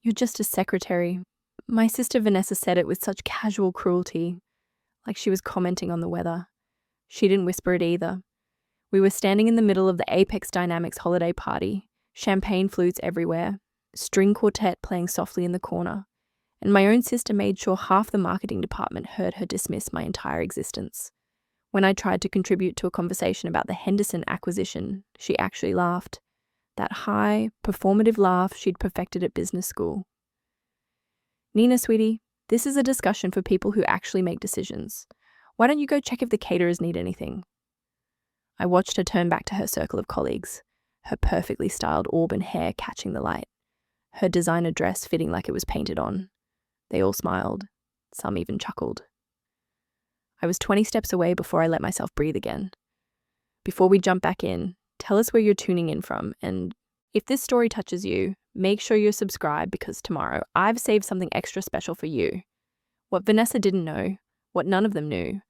"You're just a secretary." My sister Vanessa said it with such casual cruelty, like she was commenting on the weather. She didn't whisper it either. We were standing in the middle of the Apex Dynamics holiday party, champagne flutes everywhere, string quartet playing softly in the corner, and my own sister made sure half the marketing department heard her dismiss my entire existence. When I tried to contribute to a conversation about the Henderson acquisition, she actually laughed. That high, performative laugh she'd perfected at business school. "Nina, sweetie, this is a discussion for people who actually make decisions. Why don't you go check if the caterers need anything?" I watched her turn back to her circle of colleagues, her perfectly styled auburn hair catching the light, her designer dress fitting like it was painted on. They all smiled. Some even chuckled. I was 20 steps away before I let myself breathe again. Before we jump back in, tell us where you're tuning in from, and if this story touches you, make sure you're subscribed because tomorrow I've saved something extra special for you. What Vanessa didn't know, what none of them knew,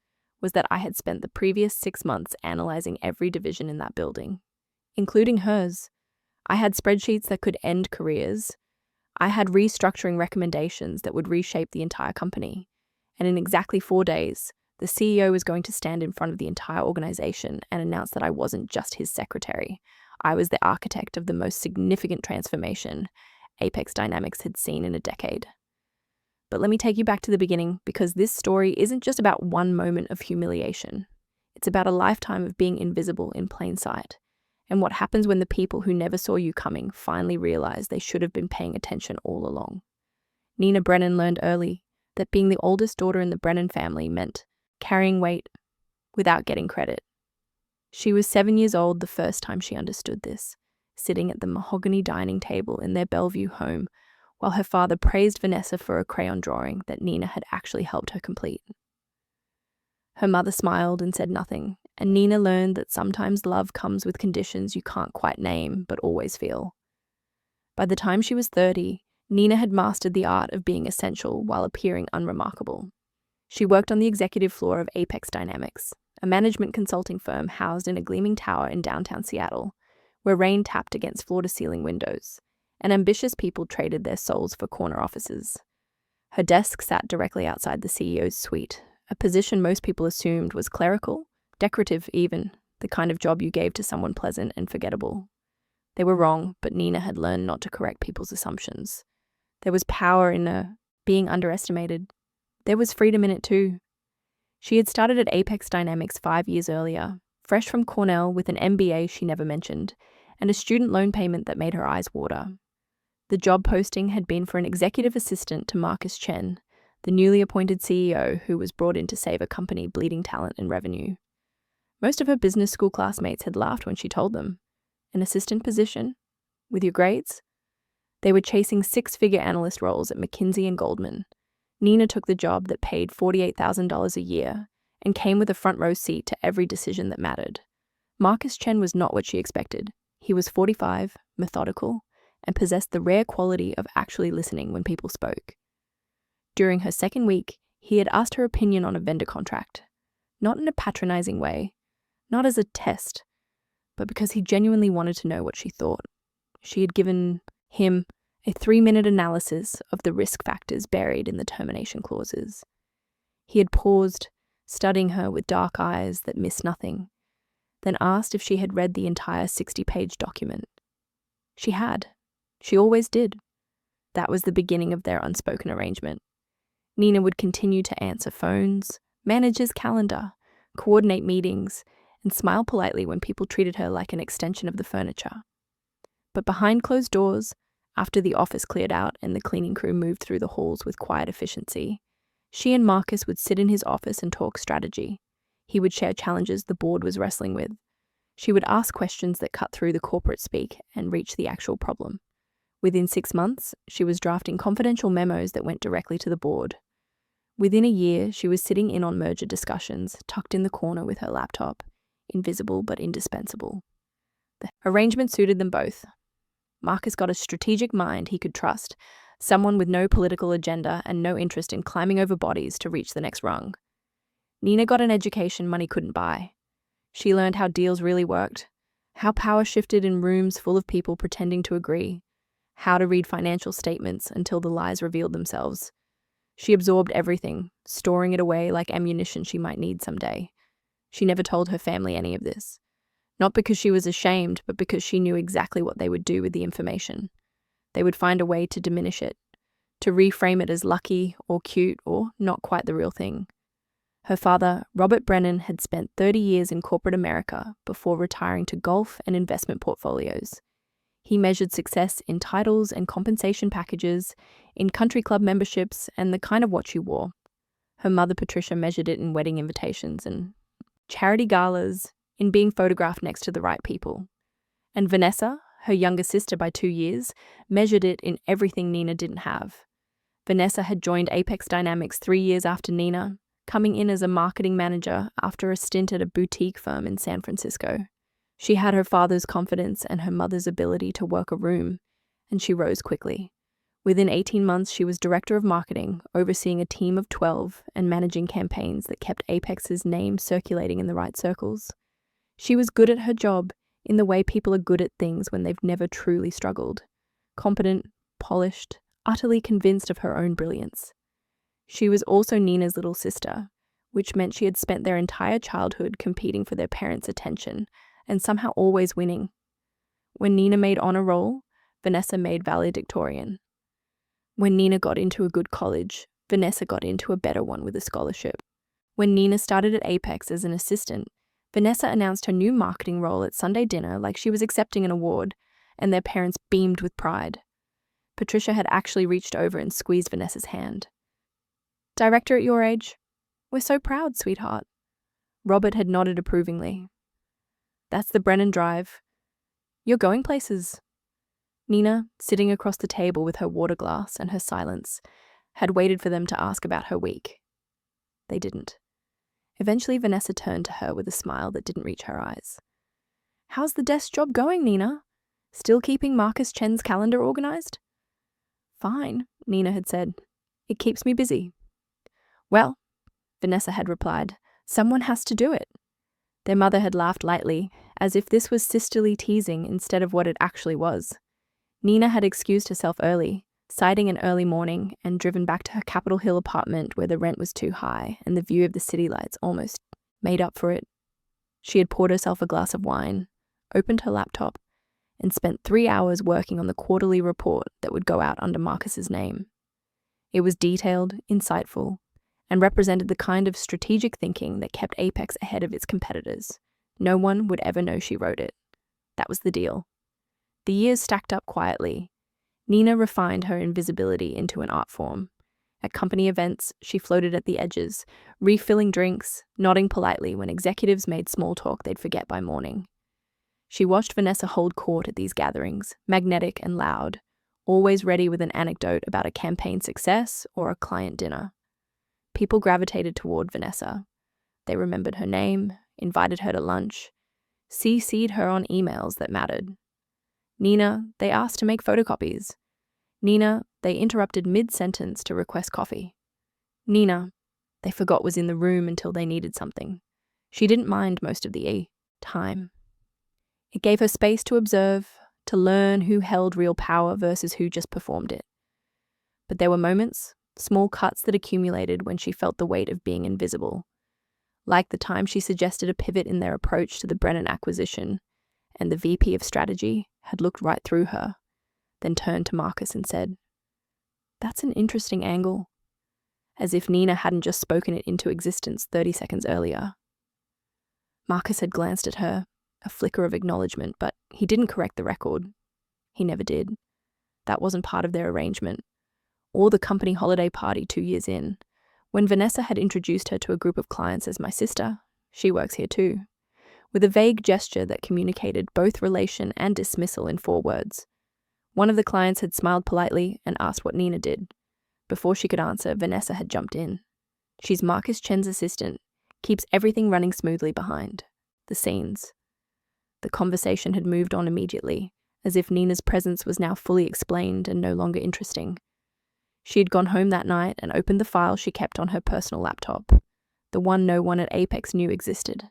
was that I had spent the previous 6 months analyzing every division in that building, including hers. I had spreadsheets that could end careers. I had restructuring recommendations that would reshape the entire company. And in exactly 4 days, the CEO was going to stand in front of the entire organization and announce that I wasn't just his secretary. I was the architect of the most significant transformation Apex Dynamics had seen in a decade. But let me take you back to the beginning, because this story isn't just about one moment of humiliation. It's about a lifetime of being invisible in plain sight, and what happens when the people who never saw you coming finally realize they should have been paying attention all along. Nina Brennan learned early that being the oldest daughter in the Brennan family meant carrying weight without getting credit. She was 7 years old the first time she understood this, sitting at the mahogany dining table in their Bellevue home, while her father praised Vanessa for a crayon drawing that Nina had actually helped her complete. Her mother smiled and said nothing, and Nina learned that sometimes love comes with conditions you can't quite name but always feel. By the time she was 30, Nina had mastered the art of being essential while appearing unremarkable. She worked on the executive floor of Apex Dynamics, a management consulting firm housed in a gleaming tower in downtown Seattle, where rain tapped against floor-to-ceiling windows, and ambitious people traded their souls for corner offices. Her desk sat directly outside the CEO's suite, a position most people assumed was clerical, decorative even, the kind of job you gave to someone pleasant and forgettable. They were wrong, but Nina had learned not to correct people's assumptions. There was power in being underestimated. There was freedom in it too. She had started at Apex Dynamics 5 years earlier, fresh from Cornell with an MBA she never mentioned, and a student loan payment that made her eyes water. The job posting had been for an executive assistant to Marcus Chen, the newly appointed CEO who was brought in to save a company bleeding talent and revenue. Most of her business school classmates had laughed when she told them. An assistant position? With your grades? They were chasing 6-figure analyst roles at McKinsey and Goldman. Nina took the job that paid $48,000 a year and came with a front row seat to every decision that mattered. Marcus Chen was not what she expected. He was 45, methodical, and possessed the rare quality of actually listening when people spoke. During her second week, he had asked her opinion on a vendor contract, not in a patronizing way, not as a test, but because he genuinely wanted to know what she thought. She had given him a 3-minute analysis of the risk factors buried in the termination clauses. He had paused, studying her with dark eyes that missed nothing, then asked if she had read the entire 60-page document. She had. She always did. That was the beginning of their unspoken arrangement. Nina would continue to answer phones, manage his calendar, coordinate meetings, and smile politely when people treated her like an extension of the furniture. But behind closed doors, after the office cleared out and the cleaning crew moved through the halls with quiet efficiency, she and Marcus would sit in his office and talk strategy. He would share challenges the board was wrestling with. She would ask questions that cut through the corporate speak and reach the actual problem. Within 6 months, she was drafting confidential memos that went directly to the board. Within a year, she was sitting in on merger discussions, tucked in the corner with her laptop, invisible but indispensable. The arrangement suited them both. Marcus got a strategic mind he could trust, someone with no political agenda and no interest in climbing over bodies to reach the next rung. Nina got an education money couldn't buy. She learned how deals really worked, how power shifted in rooms full of people pretending to agree, how to read financial statements until the lies revealed themselves. She absorbed everything, storing it away like ammunition she might need someday. She never told her family any of this. Not because she was ashamed, but because she knew exactly what they would do with the information. They would find a way to diminish it, to reframe it as lucky or cute or not quite the real thing. Her father, Robert Brennan, had spent 30 years in corporate America before retiring to golf and investment portfolios. He measured success in titles and compensation packages, in country club memberships, and the kind of watch you wore. Her mother, Patricia, measured it in wedding invitations and charity galas, in being photographed next to the right people. And Vanessa, her younger sister by 2 years, measured it in everything Nina didn't have. Vanessa had joined Apex Dynamics 3 years after Nina, coming in as a marketing manager after a stint at a boutique firm in San Francisco. She had her father's confidence and her mother's ability to work a room, and she rose quickly. Within 18 months, she was director of marketing, overseeing a team of 12 and managing campaigns that kept Apex's name circulating in the right circles. She was good at her job in the way people are good at things when they've never truly struggled. Competent, polished, utterly convinced of her own brilliance. She was also Nina's little sister, which meant she had spent their entire childhood competing for their parents' attention and somehow always winning. When Nina made honor roll, Vanessa made valedictorian. When Nina got into a good college, Vanessa got into a better one with a scholarship. When Nina started at Apex as an assistant, Vanessa announced her new marketing role at Sunday dinner like she was accepting an award, and their parents beamed with pride. Patricia had actually reached over and squeezed Vanessa's hand. "Director at your age? We're so proud, sweetheart." Robert had nodded approvingly. "That's the Brennan Drive. You're going places." Nina, sitting across the table with her water glass and her silence, had waited for them to ask about her week. They didn't. Eventually, Vanessa turned to her with a smile that didn't reach her eyes. "How's the desk job going, Nina? Still keeping Marcus Chen's calendar organized?" "Fine," Nina had said. "It keeps me busy." "Well," Vanessa had replied, "someone has to do it." Their mother had laughed lightly, as if this was sisterly teasing instead of what it actually was. Nina had excused herself early, citing an early morning, and driven back to her Capitol Hill apartment where the rent was too high and the view of the city lights almost made up for it. She had poured herself a glass of wine, opened her laptop, and spent 3 hours working on the quarterly report that would go out under Marcus's name. It was detailed, insightful, and represented the kind of strategic thinking that kept Apex ahead of its competitors. No one would ever know she wrote it. That was the deal. The years stacked up quietly. Nina refined her invisibility into an art form. At company events, she floated at the edges, refilling drinks, nodding politely when executives made small talk they'd forget by morning. She watched Vanessa hold court at these gatherings, magnetic and loud, always ready with an anecdote about a campaign success or a client dinner. People gravitated toward Vanessa. They remembered her name, invited her to lunch, CC'd her on emails that mattered. Nina, they asked to make photocopies. Nina, they interrupted mid-sentence to request coffee. Nina, they forgot was in the room until they needed something. She didn't mind most of the time. It gave her space to observe, to learn who held real power versus who just performed it. But there were moments, small cuts that accumulated when she felt the weight of being invisible. Like the time she suggested a pivot in their approach to the Brennan acquisition, and the VP of strategy had looked right through her, then turned to Marcus and said, "That's an interesting angle," as if Nina hadn't just spoken it into existence 30 seconds earlier. Marcus had glanced at her, a flicker of acknowledgement, but he didn't correct the record. He never did. That wasn't part of their arrangement, or the company holiday party 2 years in. When Vanessa had introduced her to a group of clients as my sister, she works here too, with a vague gesture that communicated both relation and dismissal in 4 words. One of the clients had smiled politely and asked what Nina did. Before she could answer, Vanessa had jumped in. "She's Marcus Chen's assistant, keeps everything running smoothly behind the scenes." The conversation had moved on immediately, as if Nina's presence was now fully explained and no longer interesting. She had gone home that night and opened the file she kept on her personal laptop, the one no one at Apex knew existed.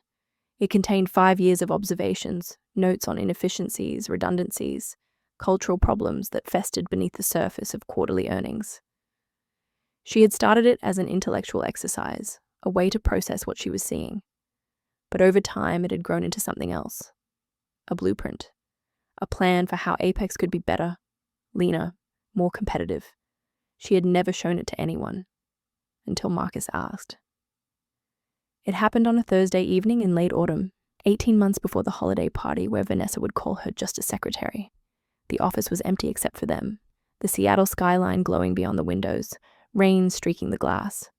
It contained 5 years of observations, notes on inefficiencies, redundancies, cultural problems that festered beneath the surface of quarterly earnings. She had started it as an intellectual exercise, a way to process what she was seeing. But over time, it had grown into something else. A blueprint. A plan for how Apex could be better, leaner, more competitive. She had never shown it to anyone, until Marcus asked. It happened on a Thursday evening in late autumn, 18 months before the holiday party where Vanessa would call her just a secretary. The office was empty except for them, the Seattle skyline glowing beyond the windows, rain streaking the glass.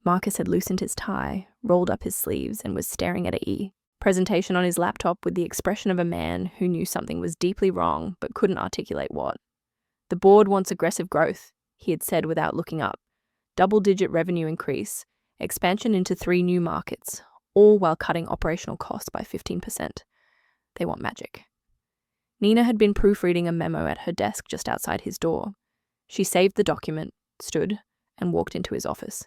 Marcus had loosened his tie, rolled up his sleeves, and was staring at a presentation on his laptop with the expression of a man who knew something was deeply wrong but couldn't articulate what. The board wants aggressive growth, he had said without looking up. Double-digit revenue increase, expansion into 3 new markets, all while cutting operational costs by 15%. They want magic. Nina had been proofreading a memo at her desk just outside his door. She saved the document, stood, and walked into his office.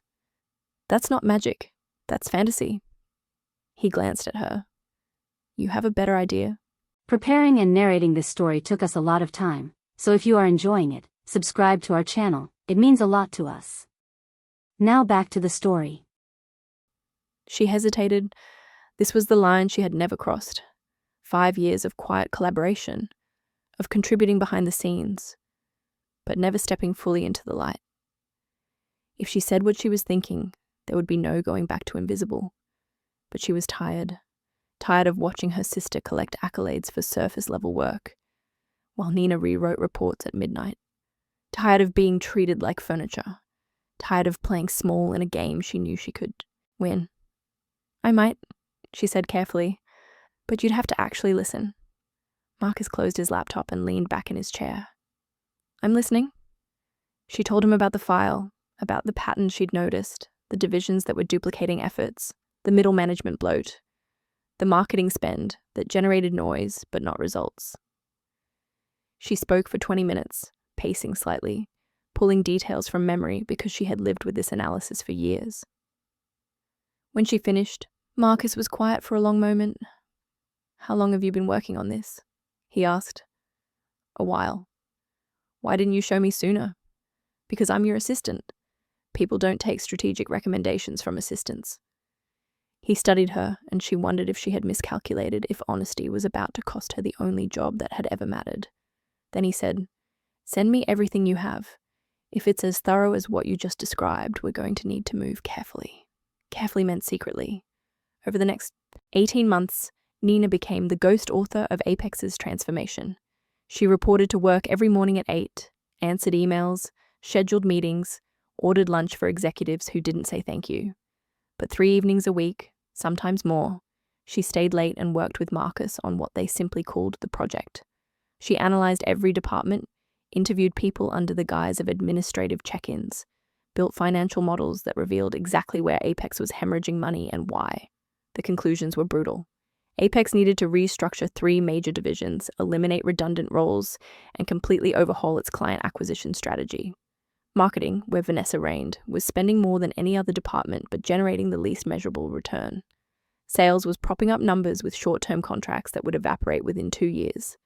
That's not magic. That's fantasy. He glanced at her. You have a better idea? Preparing and narrating this story took us a lot of time, so if you are enjoying it, subscribe to our channel. It means a lot to us. Now back to the story. She hesitated. This was the line she had never crossed. 5 years of quiet collaboration, of contributing behind the scenes, but never stepping fully into the light. If she said what she was thinking, there would be no going back to invisible. But she was tired of watching her sister collect accolades for surface-level work, while Nina rewrote reports at midnight. Tired of being treated like furniture. Tired of playing small in a game she knew she could win. I might, she said carefully, but you'd have to actually listen. Marcus closed his laptop and leaned back in his chair. I'm listening. She told him about the file, about the patterns she'd noticed, the divisions that were duplicating efforts, the middle management bloat, the marketing spend that generated noise but not results. She spoke for 20 minutes, pacing slightly, pulling details from memory because she had lived with this analysis for years. When she finished, Marcus was quiet for a long moment. How long have you been working on this? He asked. A while. Why didn't you show me sooner? Because I'm your assistant. People don't take strategic recommendations from assistants. He studied her, and she wondered if she had miscalculated if honesty was about to cost her the only job that had ever mattered. Then he said, Send me everything you have. If it's as thorough as what you just described, we're going to need to move carefully. Carefully meant secretly. Over the next 18 months, Nina became the ghost author of Apex's transformation. She reported to work every morning at 8, answered emails, scheduled meetings, ordered lunch for executives who didn't say thank you. But 3 evenings a week, sometimes more, she stayed late and worked with Marcus on what they simply called the project. She analyzed every department, interviewed people under the guise of administrative check-ins, built financial models that revealed exactly where Apex was hemorrhaging money and why. The conclusions were brutal. Apex needed to restructure 3 major divisions, eliminate redundant roles, and completely overhaul its client acquisition strategy. Marketing, where Vanessa reigned, was spending more than any other department but generating the least measurable return. Sales was propping up numbers with short-term contracts that would evaporate within 2 years.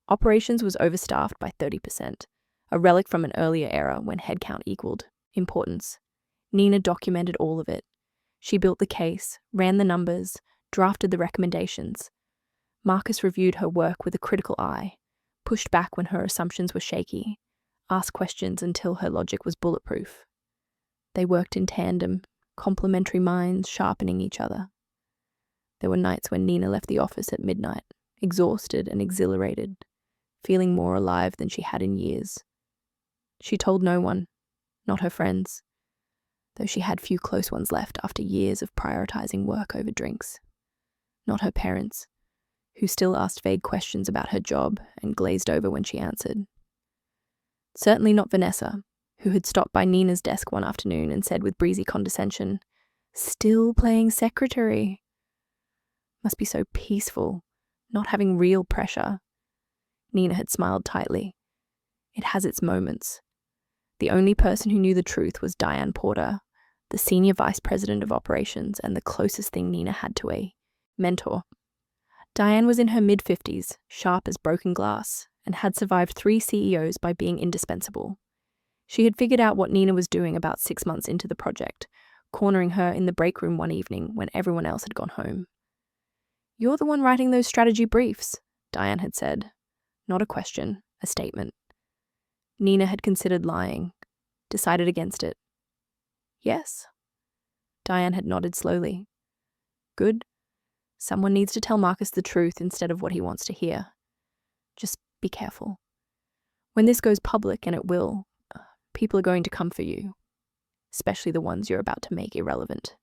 Operations was overstaffed by 30%, a relic from an earlier era when headcount equaled importance. Nina documented all of it. She built the case, ran the numbers, drafted the recommendations. Marcus reviewed her work with a critical eye, pushed back when her assumptions were shaky, asked questions until her logic was bulletproof. They worked in tandem, complementary minds sharpening each other. There were nights when Nina left the office at midnight, exhausted and exhilarated, feeling more alive than she had in years. She told no one, not her friends, though she had few close ones left after years of prioritizing work over drinks. Not her parents, who still asked vague questions about her job and glazed over when she answered. Certainly not Vanessa, who had stopped by Nina's desk one afternoon and said with breezy condescension, "Still playing secretary. Must be so peaceful, not having real pressure." Nina had smiled tightly. It has its moments. The only person who knew the truth was Diane Porter, the senior vice president of operations and the closest thing Nina had to a mentor. Diane was in her mid-50s, sharp as broken glass, and had survived 3 CEOs by being indispensable. She had figured out what Nina was doing about 6 months into the project, cornering her in the break room one evening when everyone else had gone home. "You're the one writing those strategy briefs," Diane had said. Not a question, a statement. Nina had considered lying, decided against it. "Yes." Diane had nodded slowly. "Good. Someone needs to tell Marcus the truth instead of what he wants to hear. Just be careful. When this goes public, and it will, people are going to come for you, especially the ones you're about to make irrelevant."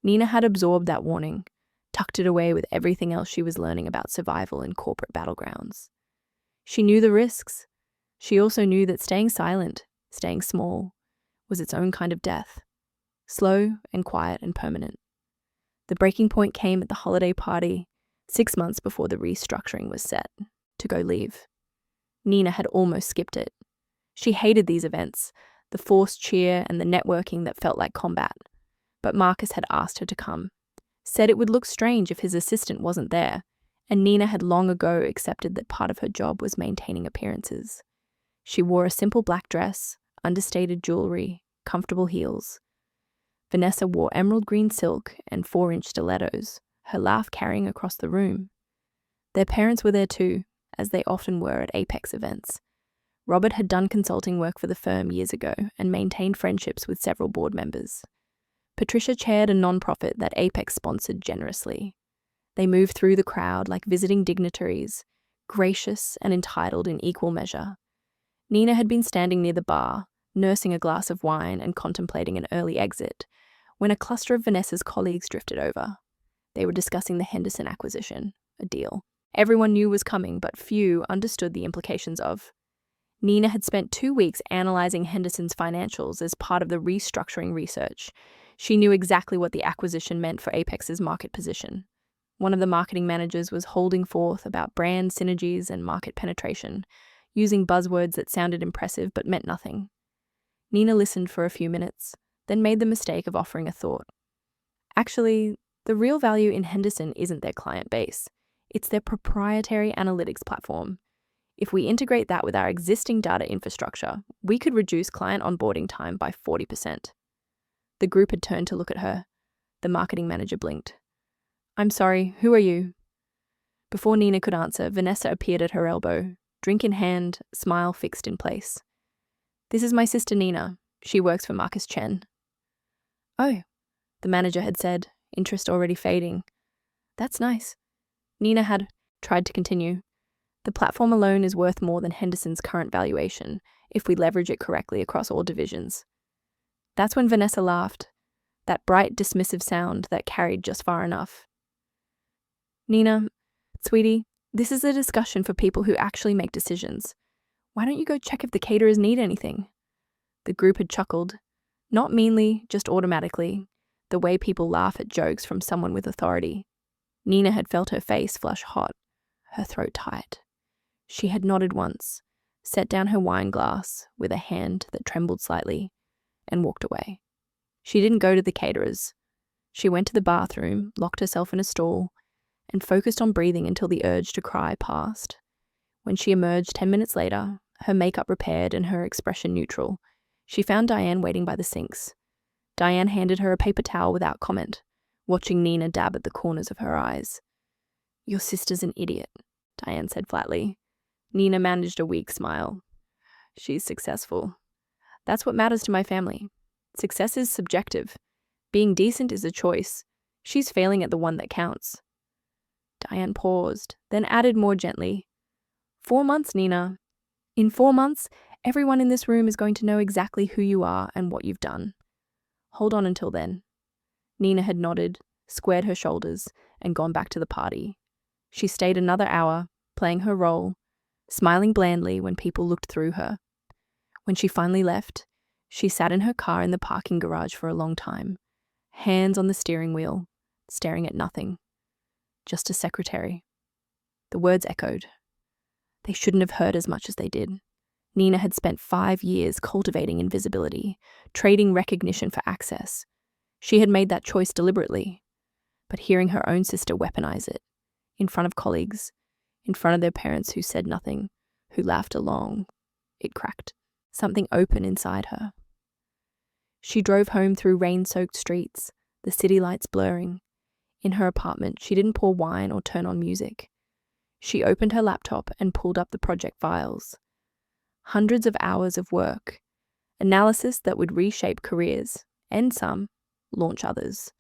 Nina had absorbed that warning, tucked it away with everything else she was learning about survival in corporate battlegrounds. She knew the risks. She also knew that staying silent, staying small, was its own kind of death, slow and quiet and permanent. The breaking point came at the holiday party, 6 months before the restructuring was set to go leave. Nina had almost skipped it. She hated these events, the forced cheer and the networking that felt like combat. But Marcus had asked her to come, said it would look strange if his assistant wasn't there, and Nina had long ago accepted that part of her job was maintaining appearances. She wore a simple black dress, understated jewelry, comfortable heels. Vanessa wore emerald green silk and 4-inch stilettos, her laugh carrying across the room. Their parents were there too, as they often were at Apex events. Robert had done consulting work for the firm years ago and maintained friendships with several board members. Patricia chaired a nonprofit that Apex sponsored generously. They moved through the crowd like visiting dignitaries, gracious and entitled in equal measure. Nina had been standing near the bar, nursing a glass of wine and contemplating an early exit, when a cluster of Vanessa's colleagues drifted over. They were discussing the Henderson acquisition, a deal everyone knew was coming, but few understood the implications of. Nina had spent 2 weeks analyzing Henderson's financials as part of the restructuring research. She knew exactly what the acquisition meant for Apex's market position. One of the marketing managers was holding forth about brand synergies and market penetration, using buzzwords that sounded impressive but meant nothing. Nina listened for a few minutes, then made the mistake of offering a thought. Actually, the real value in Henderson isn't their client base. It's their proprietary analytics platform. If we integrate that with our existing data infrastructure, we could reduce client onboarding time by 40%. The group had turned to look at her. The marketing manager blinked. "I'm sorry, who are you?" Before Nina could answer, Vanessa appeared at her elbow, drink in hand, smile fixed in place. "This is my sister Nina. She works for Marcus Chen." "Oh," the manager had said, interest already fading. "That's nice." Nina had tried to continue. "The platform alone is worth more than Henderson's current valuation if we leverage it correctly across all divisions." That's when Vanessa laughed, that bright, dismissive sound that carried just far enough. "Nina, sweetie, this is a discussion for people who actually make decisions. Why don't you go check if the caterers need anything?" The group had chuckled, not meanly, just automatically, the way people laugh at jokes from someone with authority. Nina had felt her face flush hot, her throat tight. She had nodded once, set down her wine glass with a hand that trembled slightly, and walked away. She didn't go to the caterers. She went to the bathroom, locked herself in a stall, and focused on breathing until the urge to cry passed. When she emerged 10 minutes later, her makeup repaired and her expression neutral, she found Diane waiting by the sinks. Diane handed her a paper towel without comment, watching Nina dab at the corners of her eyes. "Your sister's an idiot," Diane said flatly. Nina managed a weak smile. "She's successful. That's what matters to my family. Success is subjective. Being decent is a choice. She's failing at the one that counts." Diane paused, then added more gently, 4 months, Nina. In 4 months, everyone in this room is going to know exactly who you are and what you've done. Hold on until then." Nina had nodded, squared her shoulders, and gone back to the party. She stayed another hour, playing her role, smiling blandly when people looked through her. When she finally left, she sat in her car in the parking garage for a long time, hands on the steering wheel, staring at nothing. Just a secretary. The words echoed. They shouldn't have hurt as much as they did. Nina had spent 5 years cultivating invisibility, trading recognition for access. She had made that choice deliberately. But hearing her own sister weaponize it, in front of colleagues, in front of their parents who said nothing, who laughed along. It cracked. Something open inside her. She drove home through rain-soaked streets, the city lights blurring. In her apartment, she didn't pour wine or turn on music. She opened her laptop and pulled up the project files. Hundreds of hours of work. Analysis that would reshape careers, and some, launch others.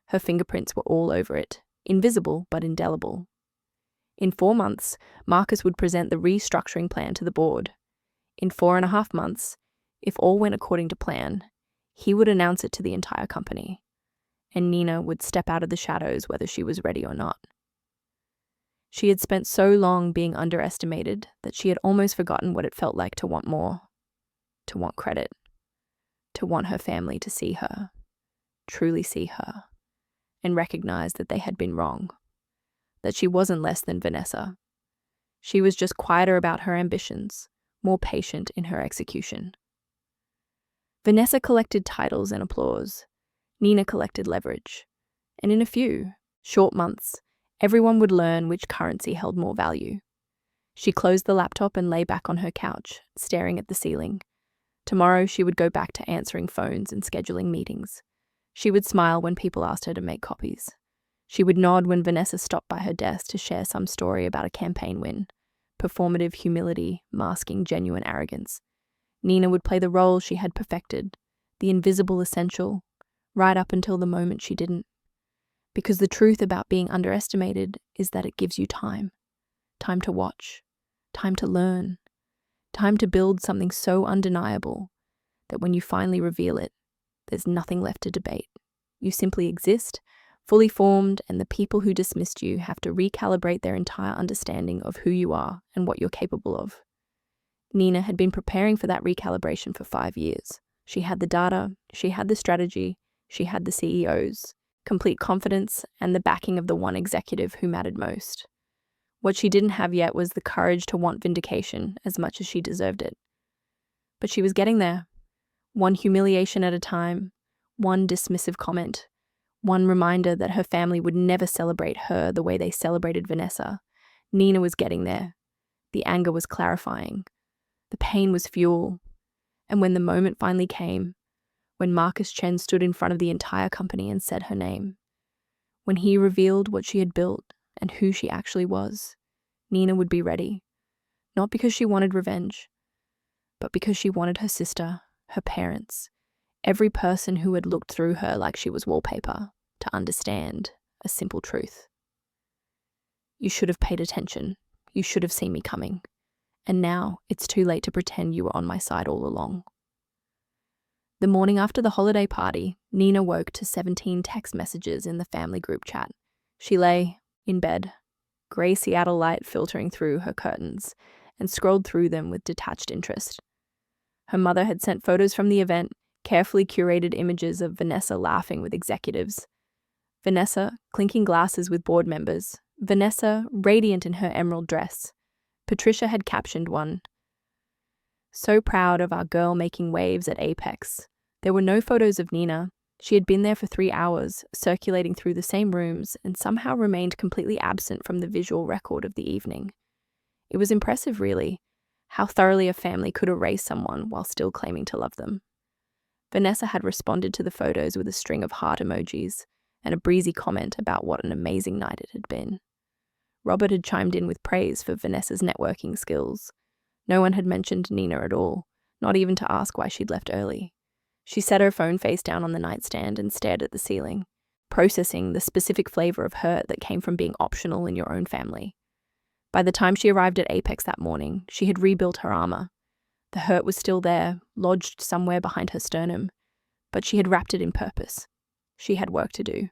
Her fingerprints were all over it, invisible but indelible. In 4 months, Marcus would present the restructuring plan to the board. In 4.5 months, if all went according to plan, he would announce it to the entire company, and Nina would step out of the shadows whether she was ready or not. She had spent so long being underestimated that she had almost forgotten what it felt like to want more, to want credit, to want her family to see her, truly see her, and recognize that they had been wrong, that she wasn't less than Vanessa. She was just quieter about her ambitions, more patient in her execution. Vanessa collected titles and applause. Nina collected leverage. And in a few short months, everyone would learn which currency held more value. She closed the laptop and lay back on her couch, staring at the ceiling. Tomorrow she would go back to answering phones and scheduling meetings. She would smile when people asked her to make copies. She would nod when Vanessa stopped by her desk to share some story about a campaign win. Performative humility masking genuine arrogance. Nina would play the role she had perfected, the invisible essential, right up until the moment she didn't. Because the truth about being underestimated is that it gives you time. Time to watch. Time to learn. Time to build something so undeniable that when you finally reveal it, there's nothing left to debate. You simply exist, fully formed, and the people who dismissed you have to recalibrate their entire understanding of who you are and what you're capable of. Nina had been preparing for that recalibration for 5 years. She had the data, she had the strategy, she had the CEOs, complete confidence, and the backing of the one executive who mattered most. What she didn't have yet was the courage to want vindication as much as she deserved it. But she was getting there. One humiliation at a time, one dismissive comment, one reminder that her family would never celebrate her the way they celebrated Vanessa. Nina was getting there. The anger was clarifying. The pain was fuel. And when the moment finally came, when Marcus Chen stood in front of the entire company and said her name, when he revealed what she had built and who she actually was, Nina would be ready. Not because she wanted revenge, but because she wanted her sister, her parents, every person who had looked through her like she was wallpaper, to understand a simple truth. You should have paid attention. You should have seen me coming. And now it's too late to pretend you were on my side all along. The morning after the holiday party, Nina woke to 17 text messages in the family group chat. She lay in bed, grey Seattle light filtering through her curtains, and scrolled through them with detached interest. Her mother had sent photos from the event, carefully curated images of Vanessa laughing with executives, Vanessa clinking glasses with board members, Vanessa radiant in her emerald dress. Patricia had captioned one, "So proud of our girl making waves at Apex." There were no photos of Nina. She had been there for 3 hours, circulating through the same rooms, and somehow remained completely absent from the visual record of the evening. It was impressive, really, how thoroughly a family could erase someone while still claiming to love them. Vanessa had responded to the photos with a string of heart emojis and a breezy comment about what an amazing night it had been. Robert had chimed in with praise for Vanessa's networking skills. No one had mentioned Nina at all, not even to ask why she'd left early. She set her phone face down on the nightstand and stared at the ceiling, processing the specific flavor of hurt that came from being optional in your own family. By the time she arrived at Apex that morning, she had rebuilt her armor. The hurt was still there, lodged somewhere behind her sternum, but she had wrapped it in purpose. She had work to do.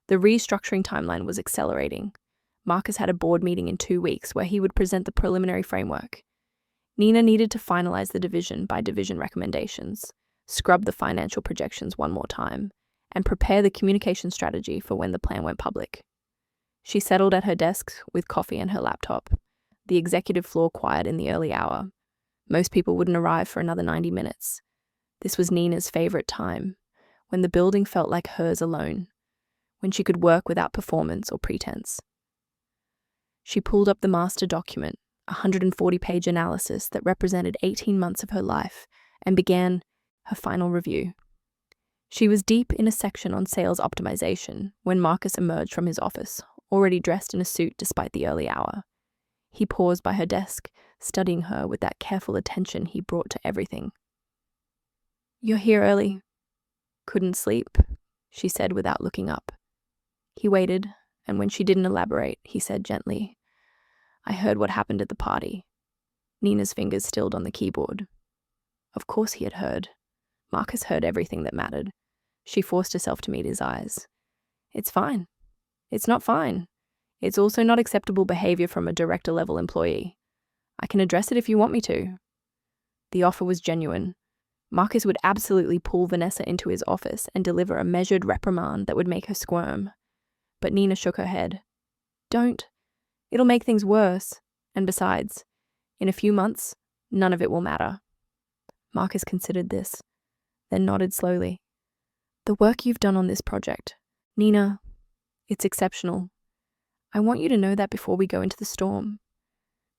The restructuring timeline was accelerating. Marcus had a board meeting in 2 weeks where he would present the preliminary framework. Nina needed to finalize the division-by-division recommendations, scrub the financial projections one more time, and prepare the communication strategy for when the plan went public. She settled at her desk with coffee and her laptop, the executive floor quiet in the early hour. Most people wouldn't arrive for another 90 minutes. This was Nina's favorite time, when the building felt like hers alone, when she could work without performance or pretense. She pulled up the master document, a 140-page analysis that represented 18 months of her life and began her final review. She was deep in a section on sales optimization when Marcus emerged from his office, already dressed in a suit despite the early hour. He paused by her desk, studying her with that careful attention he brought to everything. "You're here early." "Couldn't sleep," she said without looking up. He waited, and when she didn't elaborate, he said gently, "I heard what happened at the party." Nina's fingers stilled on the keyboard. Of course he had heard. Marcus heard everything that mattered. She forced herself to meet his eyes. "It's fine. It's not fine. It's also not acceptable behavior from a director-level employee. I can address it if you want me to." The offer was genuine. Marcus would absolutely pull Vanessa into his office and deliver a measured reprimand that would make her squirm. But Nina shook her head. "Don't. It'll make things worse. And besides, in a few months, none of it will matter." Marcus considered this, then nodded slowly. "The work you've done on this project, Nina, it's exceptional. I want you to know that before we go into the storm.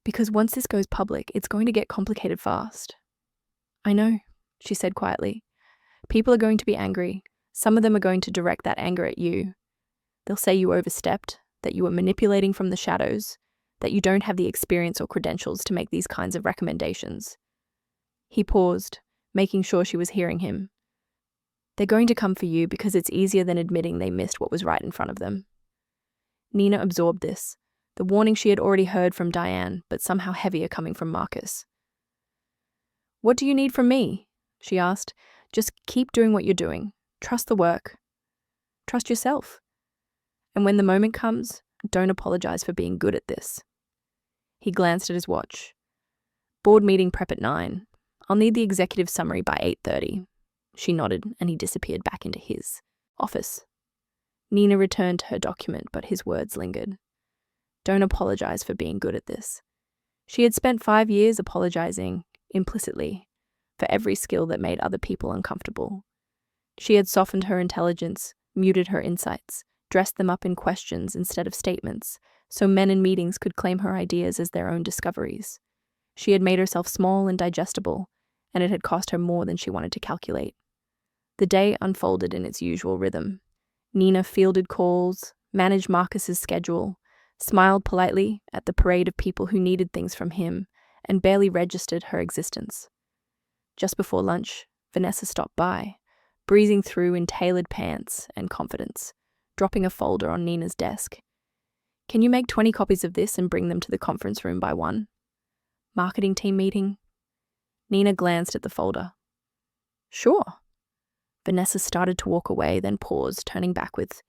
Because once this goes public, it's going to get complicated fast." "I know," she said quietly. "People are going to be angry. Some of them are going to direct that anger at you. They'll say you overstepped, that you were manipulating from the shadows, that you don't have the experience or credentials to make these kinds of recommendations." He paused, making sure she was hearing him. "They're going to come for you because it's easier than admitting they missed what was right in front of them." Nina absorbed this, the warning she had already heard from Diane, but somehow heavier coming from Marcus. "What do you need from me?" she asked. "Just keep doing what you're doing. Trust the work. Trust yourself. And when the moment comes, don't apologize for being good at this." He glanced at his watch. "Board meeting prep at 9. I'll need the executive summary by 8:30. She nodded, and he disappeared back into his office. Nina returned to her document, but his words lingered. Don't apologize for being good at this. She had spent 5 years apologizing, implicitly, for every skill that made other people uncomfortable. She had softened her intelligence, muted her insights, dressed them up in questions instead of statements, so men in meetings could claim her ideas as their own discoveries. She had made herself small and digestible, and it had cost her more than she wanted to calculate. The day unfolded in its usual rhythm. Nina fielded calls, managed Marcus's schedule, smiled politely at the parade of people who needed things from him, and barely registered her existence. Just before lunch, Vanessa stopped by, breezing through in tailored pants and confidence, dropping a folder on Nina's desk. "Can you make 20 copies of this and bring them to the conference room by 1? Marketing team meeting?" Nina glanced at the folder. "Sure." Vanessa started to walk away, then paused, turning back with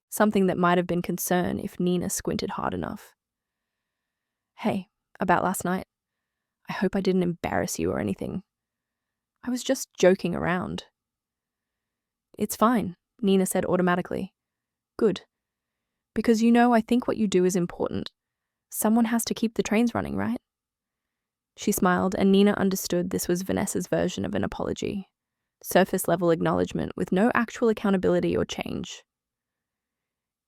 something that might have been concern if Nina squinted hard enough. "Hey, about last night. I hope I didn't embarrass you or anything. I was just joking around." "It's fine," Nina said automatically. "Good. Because I think what you do is important. Someone has to keep the trains running, right?" She smiled, and Nina understood this was Vanessa's version of an apology. Surface-level acknowledgement with no actual accountability or change.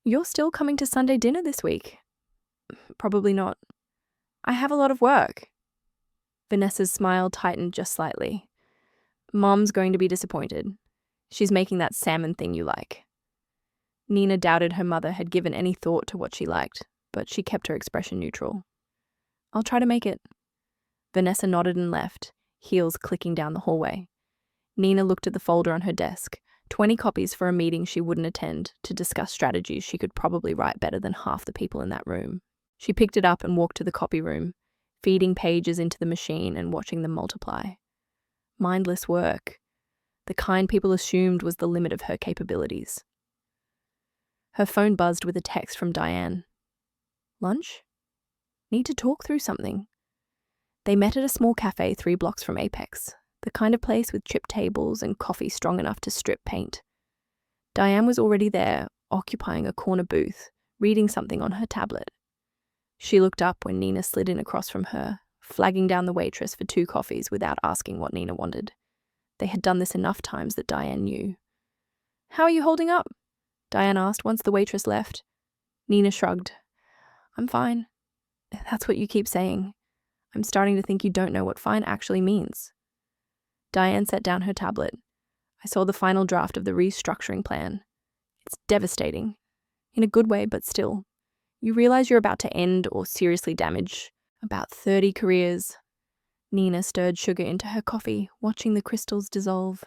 "You're still coming to Sunday dinner this week?" "Probably not. I have a lot of work." Vanessa's smile tightened just slightly. "Mom's going to be disappointed. She's making that salmon thing you like." Nina doubted her mother had given any thought to what she liked, but she kept her expression neutral. "I'll try to make it." Vanessa nodded and left, heels clicking down the hallway. Nina looked at the folder on her desk, 20 copies for a meeting she wouldn't attend to discuss strategies she could probably write better than half the people in that room. She picked it up and walked to the copy room, feeding pages into the machine and watching them multiply. Mindless work, the kind people assumed was the limit of her capabilities. Her phone buzzed with a text from Diane. "Lunch? Need to talk through something." They met at a small cafe 3 blocks from Apex, the kind of place with chipped tables and coffee strong enough to strip paint. Diane was already there, occupying a corner booth, reading something on her tablet. She looked up when Nina slid in across from her, flagging down the waitress for 2 coffees without asking what Nina wanted. They had done this enough times that Diane knew. "How are you holding up?" Diane asked once the waitress left. Nina shrugged. "I'm fine." "That's what you keep saying." I'm starting to think you don't know what fine actually means. Diane set down her tablet. I saw the final draft of the restructuring plan. It's devastating. In a good way, but still. You realize you're about to end or seriously damage about 30 careers. Nina stirred sugar into her coffee, watching the crystals dissolve.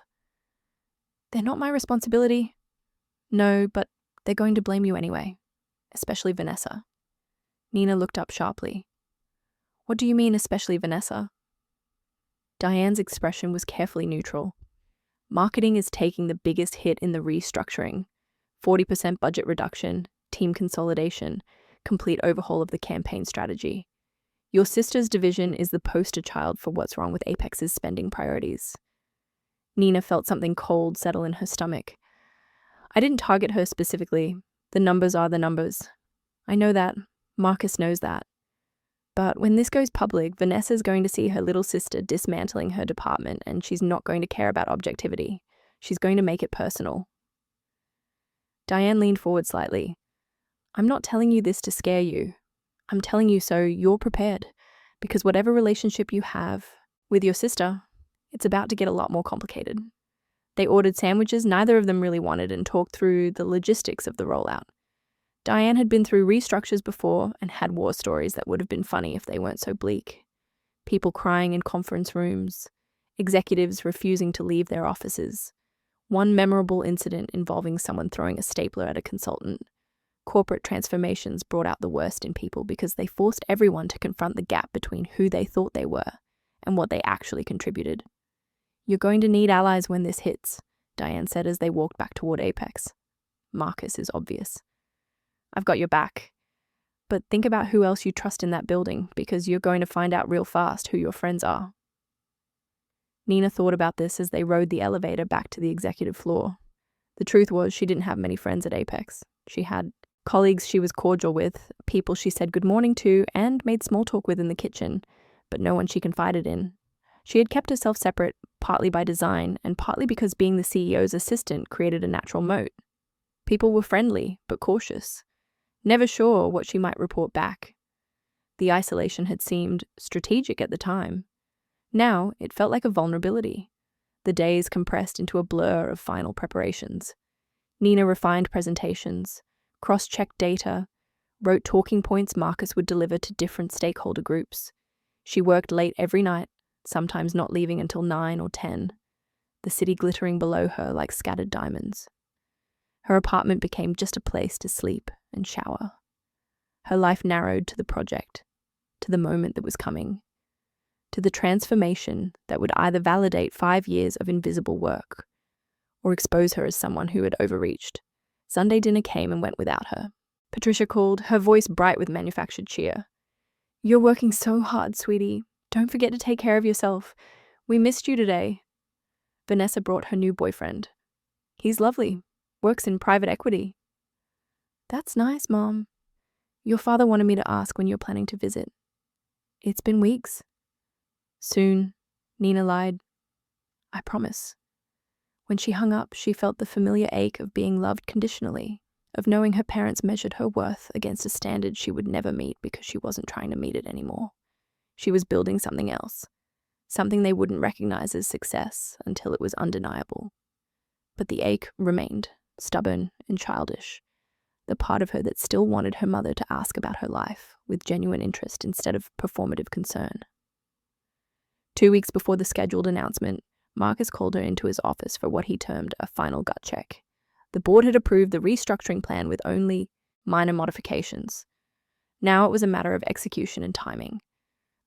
They're not my responsibility. No, but they're going to blame you anyway, especially Vanessa. Nina looked up sharply. What do you mean, especially Vanessa? Diane's expression was carefully neutral. Marketing is taking the biggest hit in the restructuring. 40% budget reduction, team consolidation, complete overhaul of the campaign strategy. Your sister's division is the poster child for what's wrong with Apex's spending priorities. Nina felt something cold settle in her stomach. I didn't target her specifically. The numbers are the numbers. I know that. Marcus knows that. But when this goes public, Vanessa's going to see her little sister dismantling her department, and she's not going to care about objectivity. She's going to make it personal. Diane leaned forward slightly. I'm not telling you this to scare you. I'm telling you so you're prepared, because whatever relationship you have with your sister, it's about to get a lot more complicated. They ordered sandwiches neither of them really wanted and talked through the logistics of the rollout. Diane had been through restructures before and had war stories that would have been funny if they weren't so bleak. People crying in conference rooms, executives refusing to leave their offices, one memorable incident involving someone throwing a stapler at a consultant. Corporate transformations brought out the worst in people because they forced everyone to confront the gap between who they thought they were and what they actually contributed. You're going to need allies when this hits, Diane said as they walked back toward Apex. Marcus is obvious. I've got your back. But think about who else you trust in that building, because you're going to find out real fast who your friends are. Nina thought about this as they rode the elevator back to the executive floor. The truth was she didn't have many friends at Apex. She had colleagues she was cordial with, people she said good morning to and made small talk with in the kitchen, but no one she confided in. She had kept herself separate, partly by design and partly because being the CEO's assistant created a natural moat. People were friendly, but cautious, never sure what she might report back. The isolation had seemed strategic at the time. Now it felt like a vulnerability. The days compressed into a blur of final preparations. Nina refined presentations, cross-checked data, wrote talking points Marcus would deliver to different stakeholder groups. She worked late every night, sometimes not leaving until 9 or 10, the city glittering below her like scattered diamonds. Her apartment became just a place to sleep and shower. Her life narrowed to the project, to the moment that was coming, to the transformation that would either validate 5 years of invisible work or expose her as someone who had overreached. Sunday dinner came and went without her. Patricia called, her voice bright with manufactured cheer. You're working so hard, sweetie. Don't forget to take care of yourself. We missed you today. Vanessa brought her new boyfriend. He's lovely. Works in private equity. That's nice, Mom. Your father wanted me to ask when you're planning to visit. It's been weeks. Soon, Nina lied. I promise. When she hung up, she felt the familiar ache of being loved conditionally, of knowing her parents measured her worth against a standard she would never meet because she wasn't trying to meet it anymore. She was building something else, something they wouldn't recognize as success until it was undeniable. But the ache remained, stubborn and childish, the part of her that still wanted her mother to ask about her life with genuine interest instead of performative concern. 2 weeks before the scheduled announcement, Marcus called her into his office for what he termed a final gut check. The board had approved the restructuring plan with only minor modifications. Now it was a matter of execution and timing.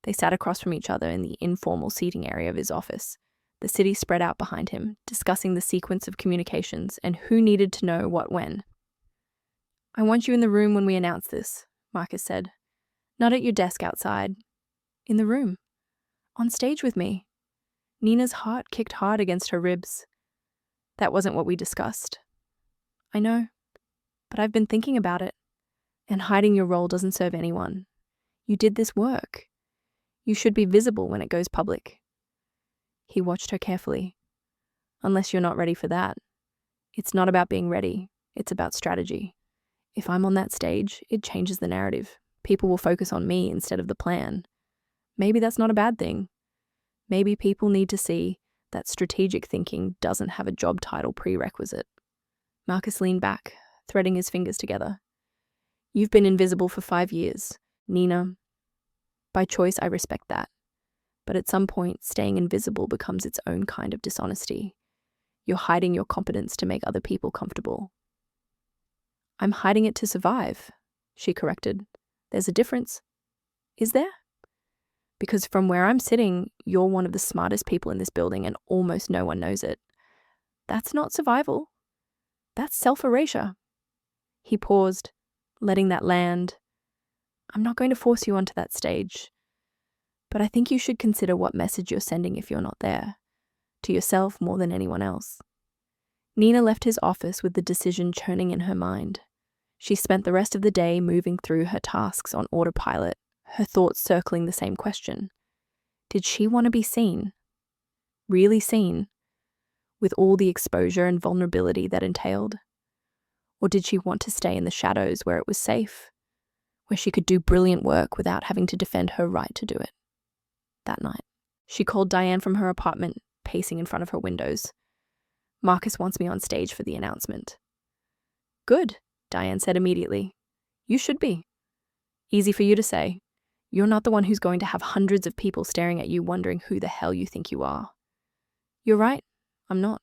They sat across from each other in the informal seating area of his office, the city spread out behind him, discussing the sequence of communications and who needed to know what when. I want you in the room when we announce this, Marcus said. Not at your desk outside. In the room. On stage with me. Nina's heart kicked hard against her ribs. That wasn't what we discussed. I know, but I've been thinking about it, and hiding your role doesn't serve anyone. You did this work. You should be visible when it goes public. He watched her carefully. Unless you're not ready for that. It's not about being ready, it's about strategy. If I'm on that stage, it changes the narrative. People will focus on me instead of the plan. maybe that's not a bad thing. Maybe people need to see that strategic thinking doesn't have a job title prerequisite. Marcus leaned back, threading his fingers together. You've been invisible for 5 years, Nina. By choice, I respect that. But at some point, staying invisible becomes its own kind of dishonesty. You're hiding your competence to make other people comfortable. I'm hiding it to survive, she corrected. There's a difference. Is there? Because from where I'm sitting, you're one of the smartest people in this building and almost no one knows it. That's not survival. That's self-erasure. He paused, letting that land. I'm not going to force you onto that stage, but I think you should consider what message you're sending if you're not there, to yourself more than anyone else. Nina left his office with the decision churning in her mind. She spent the rest of the day moving through her tasks on autopilot, her thoughts circling the same question. Did she want to be seen? Really seen? With all the exposure and vulnerability that entailed? Or did she want to stay in the shadows where it was safe, where she could do brilliant work without having to defend her right to do it? That night, she called Diane from her apartment, pacing in front of her windows. Marcus wants me on stage for the announcement. Good, Diane said immediately. You should be. Easy for you to say. You're not the one who's going to have hundreds of people staring at you wondering who the hell you think you are. You're right, I'm not.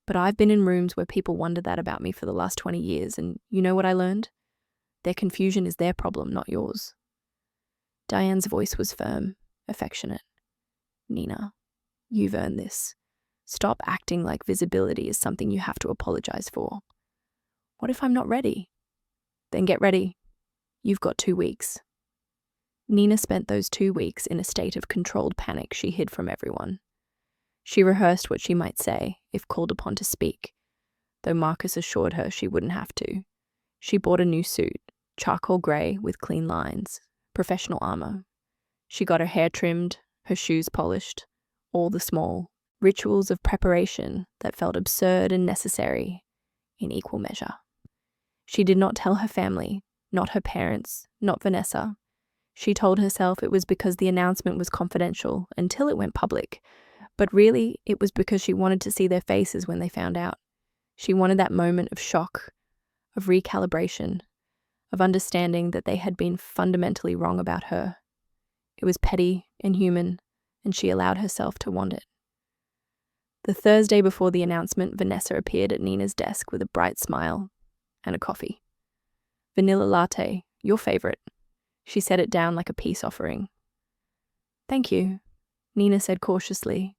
But I've been in rooms where people wonder that about me for the last 20 years, and you know what I learned? Their confusion is their problem, not yours. Diane's voice was firm, affectionate. Nina, you've earned this. Stop acting like visibility is something you have to apologize for. What if I'm not ready? Then get ready. You've got 2 weeks. Nina spent those 2 weeks in a state of controlled panic she hid from everyone. She rehearsed what she might say if called upon to speak, though Marcus assured her she wouldn't have to. She bought a new suit, charcoal grey with clean lines, professional armor. She got her hair trimmed, her shoes polished, all the small rituals of preparation that felt absurd and necessary in equal measure. She did not tell her family, not her parents, not Vanessa. She told herself it was because the announcement was confidential until it went public, but really it was because she wanted to see their faces when they found out. She wanted that moment of shock, of recalibration, of understanding that they had been fundamentally wrong about her. It was petty and human, and she allowed herself to want it. The Thursday before the announcement, Vanessa appeared at Nina's desk with a bright smile and a coffee. Vanilla latte, your favorite. She set it down like a peace offering. Thank you, Nina said cautiously.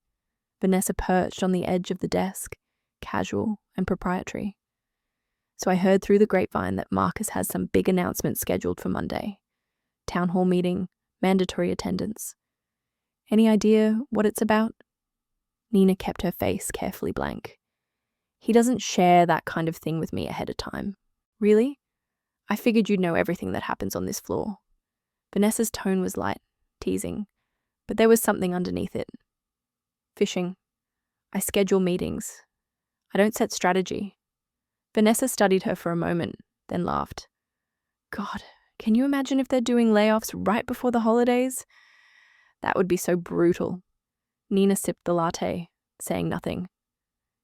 Vanessa perched on the edge of the desk, casual and proprietary. So I heard through the grapevine that Marcus has some big announcement scheduled for Monday. Town hall meeting, mandatory attendance. Any idea what it's about? Nina kept her face carefully blank. He doesn't share that kind of thing with me ahead of time. Really? I figured you'd know everything that happens on this floor. Vanessa's tone was light, teasing, but there was something underneath it. Fishing. I schedule meetings. I don't set strategy. Vanessa studied her for a moment, then laughed. God, can you imagine if they're doing layoffs right before the holidays? That would be so brutal. Nina sipped the latte, saying nothing.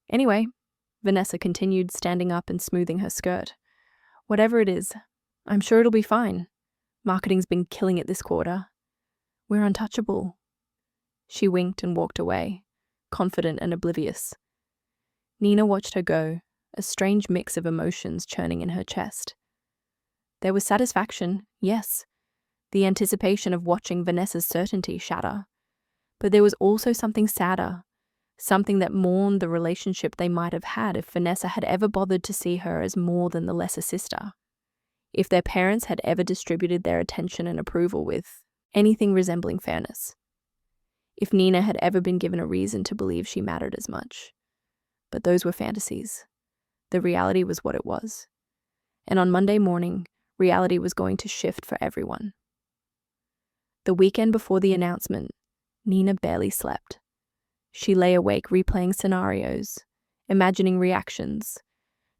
Anyway, Vanessa continued, standing up and smoothing her skirt. Whatever it is, I'm sure it'll be fine. Marketing's been killing it this quarter. We're untouchable. She winked and walked away, confident and oblivious. Nina watched her go, a strange mix of emotions churning in her chest. There was satisfaction, yes, the anticipation of watching Vanessa's certainty shatter. But there was also something sadder, something that mourned the relationship they might have had if Vanessa had ever bothered to see her as more than the lesser sister. If their parents had ever distributed their attention and approval with anything resembling fairness. If Nina had ever been given a reason to believe she mattered as much. But those were fantasies. The reality was what it was. And on Monday morning, reality was going to shift for everyone. The weekend before the announcement, Nina barely slept. She lay awake replaying scenarios, imagining reactions,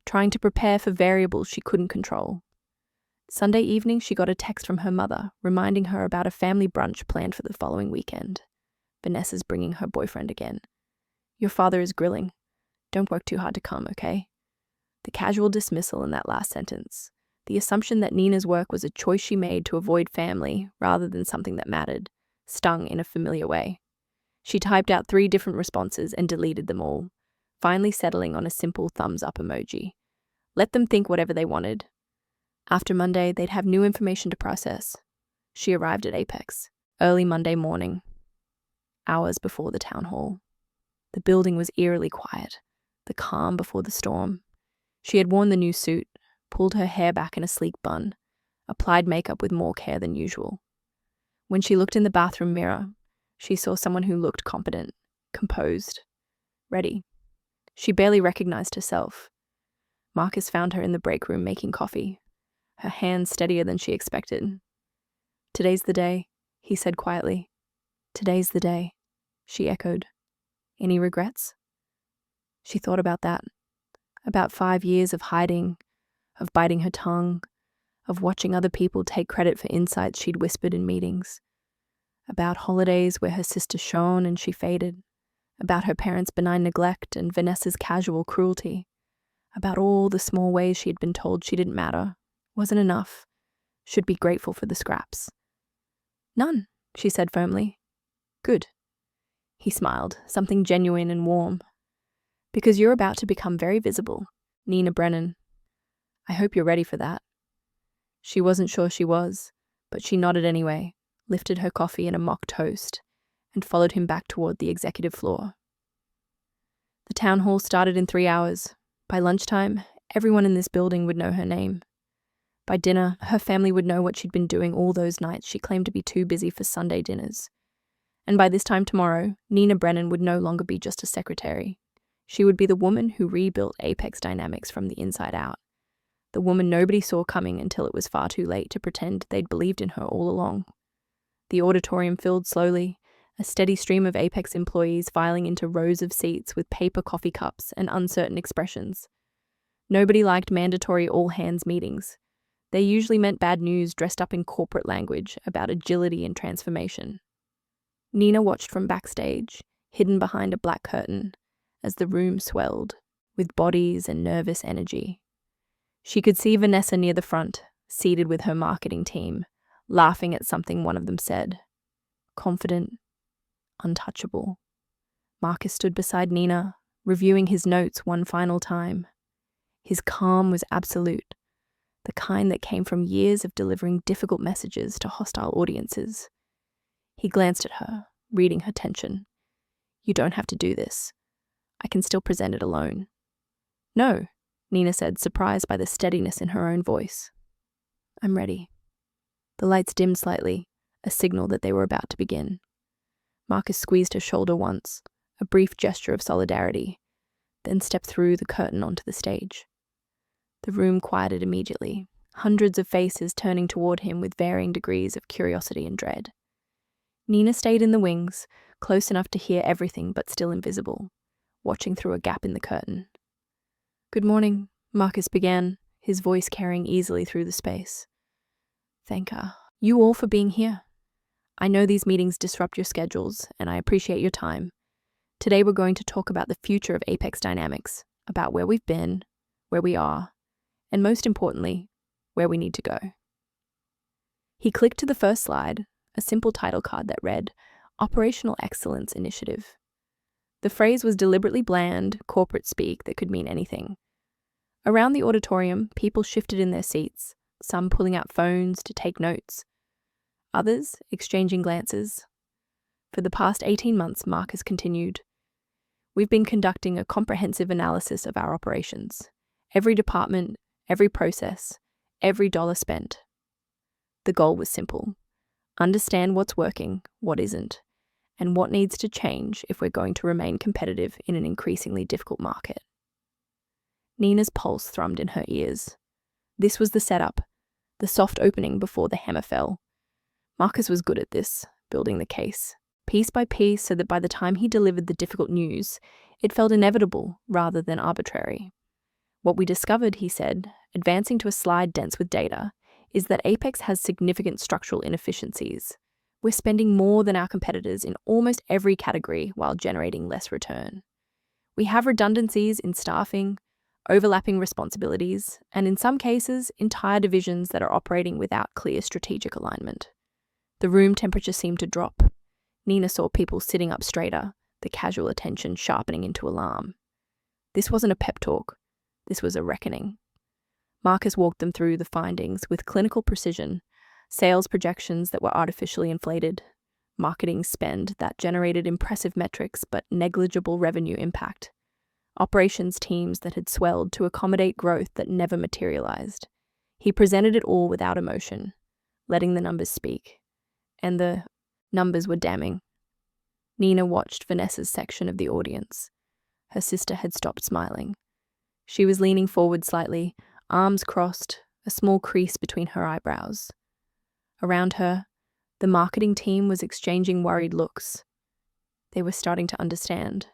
trying to prepare for variables she couldn't control. Sunday evening, she got a text from her mother reminding her about a family brunch planned for the following weekend. Vanessa's bringing her boyfriend again. Your father is grilling. Don't work too hard to come, okay? The casual dismissal in that last sentence. The assumption that Nina's work was a choice she made to avoid family rather than something that mattered, stung in a familiar way. She typed out 3 different responses and deleted them all, finally settling on a simple thumbs-up emoji. Let them think whatever they wanted. After Monday, they'd have new information to process. She arrived at Apex, early Monday morning, hours before the town hall. The building was eerily quiet, the calm before the storm. She had worn the new suit, pulled her hair back in a sleek bun, applied makeup with more care than usual. When she looked in the bathroom mirror, she saw someone who looked competent, composed, ready. She barely recognized herself. Marcus found her in the break room making coffee, her hands steadier than she expected. Today's the day, he said quietly. Today's the day, she echoed. Any regrets? She thought about that. About 5 years of hiding, of biting her tongue, of watching other people take credit for insights she'd whispered in meetings. About holidays where her sister shone and she faded. About her parents' benign neglect and Vanessa's casual cruelty. About all the small ways she had been told she didn't matter, wasn't enough, should be grateful for the scraps. None, she said firmly. Good. He smiled, something genuine and warm. Because you're about to become very visible, Nina Brennan. I hope you're ready for that. She wasn't sure she was, but she nodded anyway, lifted her coffee and a mock toast, and followed him back toward the executive floor. The town hall started in 3 hours. By lunchtime, everyone in this building would know her name. By dinner, her family would know what she'd been doing all those nights she claimed to be too busy for Sunday dinners. And by this time tomorrow, Nina Brennan would no longer be just a secretary. She would be the woman who rebuilt Apex Dynamics from the inside out. The woman nobody saw coming until it was far too late to pretend they'd believed in her all along. The auditorium filled slowly, a steady stream of Apex employees filing into rows of seats with paper coffee cups and uncertain expressions. Nobody liked mandatory all-hands meetings. They usually meant bad news dressed up in corporate language about agility and transformation. Nina watched from backstage, hidden behind a black curtain, as the room swelled, with bodies and nervous energy. She could see Vanessa near the front, seated with her marketing team, laughing at something one of them said. Confident, untouchable. Marcus stood beside Nina, reviewing his notes one final time. His calm was absolute, the kind that came from years of delivering difficult messages to hostile audiences. He glanced at her, reading her tension. You don't have to do this. I can still present it alone. No, Nina said, surprised by the steadiness in her own voice. I'm ready. The lights dimmed slightly, a signal that they were about to begin. Marcus squeezed her shoulder once, a brief gesture of solidarity, then stepped through the curtain onto the stage. The room quieted immediately, hundreds of faces turning toward him with varying degrees of curiosity and dread. Nina stayed in the wings, close enough to hear everything but still invisible, watching through a gap in the curtain. Good morning, Marcus began, his voice carrying easily through the space. Thank you all for being here. I know these meetings disrupt your schedules, and I appreciate your time. Today we're going to talk about the future of Apex Dynamics, about where we've been, where we are, and most importantly, where we need to go. He clicked to the first slide, a simple title card that read, Operational Excellence Initiative. The phrase was deliberately bland, corporate speak that could mean anything. Around the auditorium, people shifted in their seats, some pulling out phones to take notes, others exchanging glances. For the past 18 months, Marcus continued, we've been conducting a comprehensive analysis of our operations. Every department, every process, every dollar spent. The goal was simple. Understand what's working, what isn't, and what needs to change if we're going to remain competitive in an increasingly difficult market. Nina's pulse thrummed in her ears. This was the setup, the soft opening before the hammer fell. Marcus was good at this, building the case, piece by piece, so that by the time he delivered the difficult news, it felt inevitable rather than arbitrary. What we discovered, he said, advancing to a slide dense with data, is that Apex has significant structural inefficiencies. We're spending more than our competitors in almost every category while generating less return. We have redundancies in staffing, overlapping responsibilities, and in some cases, entire divisions that are operating without clear strategic alignment. The room temperature seemed to drop. Nina saw people sitting up straighter, the casual attention sharpening into alarm. This wasn't a pep talk. This was a reckoning. Marcus walked them through the findings with clinical precision: sales projections that were artificially inflated, marketing spend that generated impressive metrics but negligible revenue impact, operations teams that had swelled to accommodate growth that never materialized. He presented it all without emotion, letting the numbers speak. And the numbers were damning. Nina watched Vanessa's section of the audience. Her sister had stopped smiling. She was leaning forward slightly, arms crossed, a small crease between her eyebrows. Around her, the marketing team was exchanging worried looks. They were starting to understand.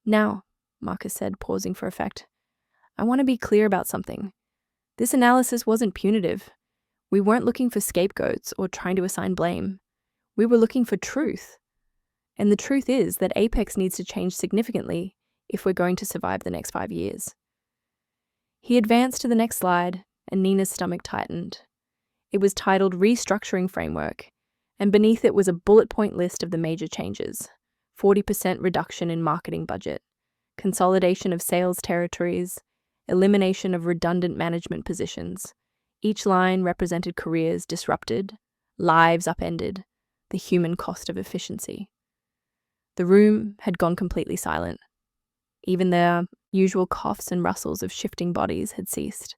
Now, Marcus said, pausing for effect, I want to be clear about something. This analysis wasn't punitive. We weren't looking for scapegoats or trying to assign blame. We were looking for truth. And the truth is that Apex needs to change significantly if we're going to survive the next 5 years. He advanced to the next slide, and Nina's stomach tightened. It was titled Restructuring Framework, and beneath it was a bullet point list of the major changes: 40% reduction in marketing budget, consolidation of sales territories, elimination of redundant management positions. Each line represented careers disrupted, lives upended, the human cost of efficiency. The room had gone completely silent. Even the usual coughs and rustles of shifting bodies had ceased.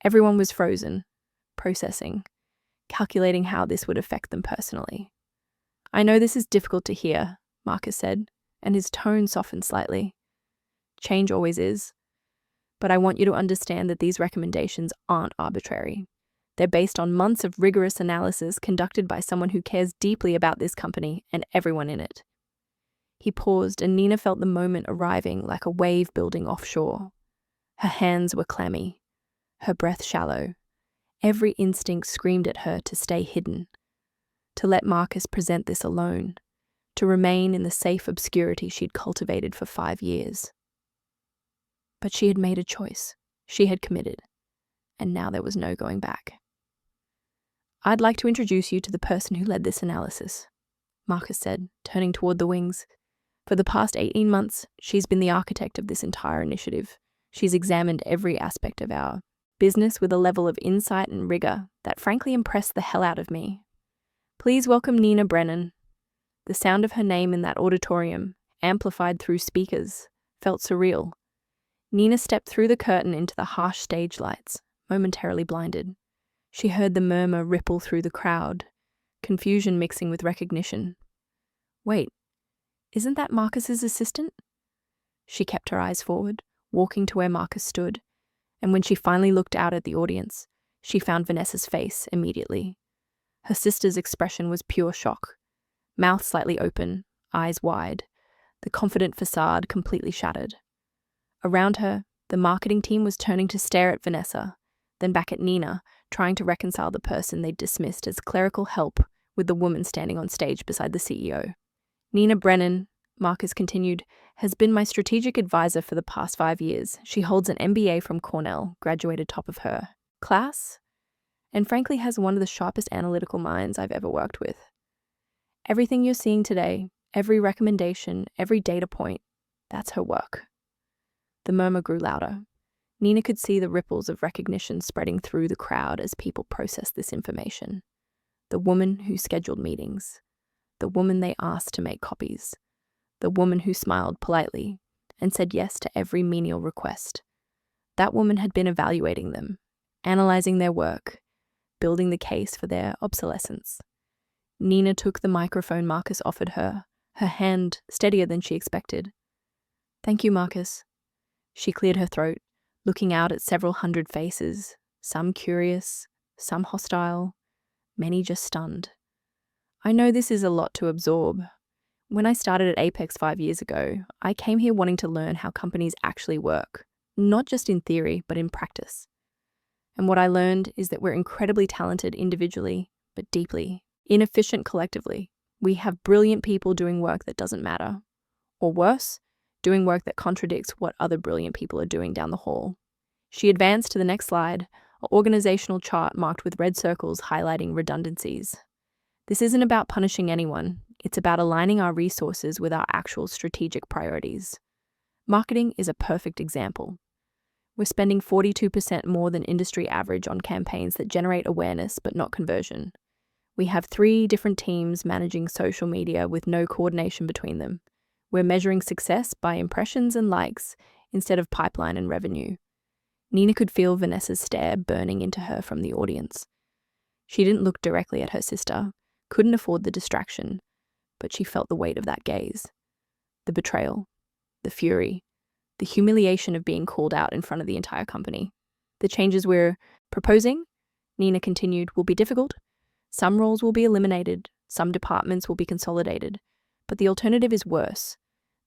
Everyone was frozen, processing, calculating how this would affect them personally. I know this is difficult to hear, Marcus said, and his tone softened slightly. Change always is. But I want you to understand that these recommendations aren't arbitrary. They're based on months of rigorous analysis conducted by someone who cares deeply about this company and everyone in it. He paused, and Nina felt the moment arriving like a wave building offshore. Her hands were clammy, her breath shallow. Every instinct screamed at her to stay hidden, to let Marcus present this alone, to remain in the safe obscurity she'd cultivated for 5 years. But she had made a choice. She had committed. And now there was no going back. I'd like to introduce you to the person who led this analysis, Marcus said, turning toward the wings. For the past 18 months, she's been the architect of this entire initiative. She's examined every aspect of our business with a level of insight and rigor that frankly impressed the hell out of me. Please welcome Nina Brennan. The sound of her name in that auditorium, amplified through speakers, felt surreal. Nina stepped through the curtain into the harsh stage lights, momentarily blinded. She heard the murmur ripple through the crowd, confusion mixing with recognition. Wait, isn't that Marcus's assistant? She kept her eyes forward, walking to where Marcus stood, and when she finally looked out at the audience, she found Vanessa's face immediately. Her sister's expression was pure shock, mouth slightly open, eyes wide, the confident facade completely shattered. Around her, the marketing team was turning to stare at Vanessa, then back at Nina, trying to reconcile the person they'd dismissed as clerical help with the woman standing on stage beside the CEO. Nina Brennan, Marcus continued, has been my strategic advisor for the past 5 years. She holds an MBA from Cornell, graduated top of her class, and frankly has one of the sharpest analytical minds I've ever worked with. Everything you're seeing today, every recommendation, every data point, that's her work. The murmur grew louder. Nina could see the ripples of recognition spreading through the crowd as people processed this information. The woman who scheduled meetings. The woman they asked to make copies. The woman who smiled politely and said yes to every menial request. That woman had been evaluating them, analyzing their work, building the case for their obsolescence. Nina took the microphone Marcus offered her, her hand steadier than she expected. Thank you, Marcus. She cleared her throat, looking out at several hundred faces, some curious, some hostile, many just stunned. I know this is a lot to absorb. When I started at Apex 5 years ago, I came here wanting to learn how companies actually work, not just in theory, but in practice. And what I learned is that we're incredibly talented individually, but deeply inefficient collectively. We have brilliant people doing work that doesn't matter. Or worse, doing work that contradicts what other brilliant people are doing down the hall. She advanced to the next slide, an organizational chart marked with red circles highlighting redundancies. This isn't about punishing anyone, it's about aligning our resources with our actual strategic priorities. Marketing is a perfect example. We're spending 42% more than industry average on campaigns that generate awareness but not conversion. We have 3 different teams managing social media with no coordination between them. We're measuring success by impressions and likes instead of pipeline and revenue. Nina could feel Vanessa's stare burning into her from the audience. She didn't look directly at her sister, couldn't afford the distraction, but she felt the weight of that gaze. The betrayal, the fury, the humiliation of being called out in front of the entire company. The changes we're proposing, Nina continued, will be difficult. Some roles will be eliminated, some departments will be consolidated, but the alternative is worse.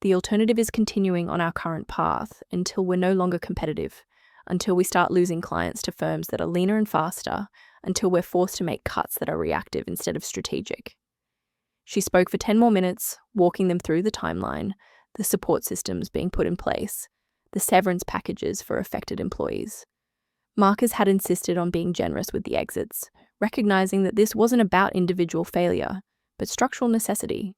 The alternative is continuing on our current path until we're no longer competitive, until we start losing clients to firms that are leaner and faster, until we're forced to make cuts that are reactive instead of strategic. She spoke for 10 more minutes, walking them through the timeline, the support systems being put in place, the severance packages for affected employees. Marcus had insisted on being generous with the exits, recognizing that this wasn't about individual failure, but structural necessity.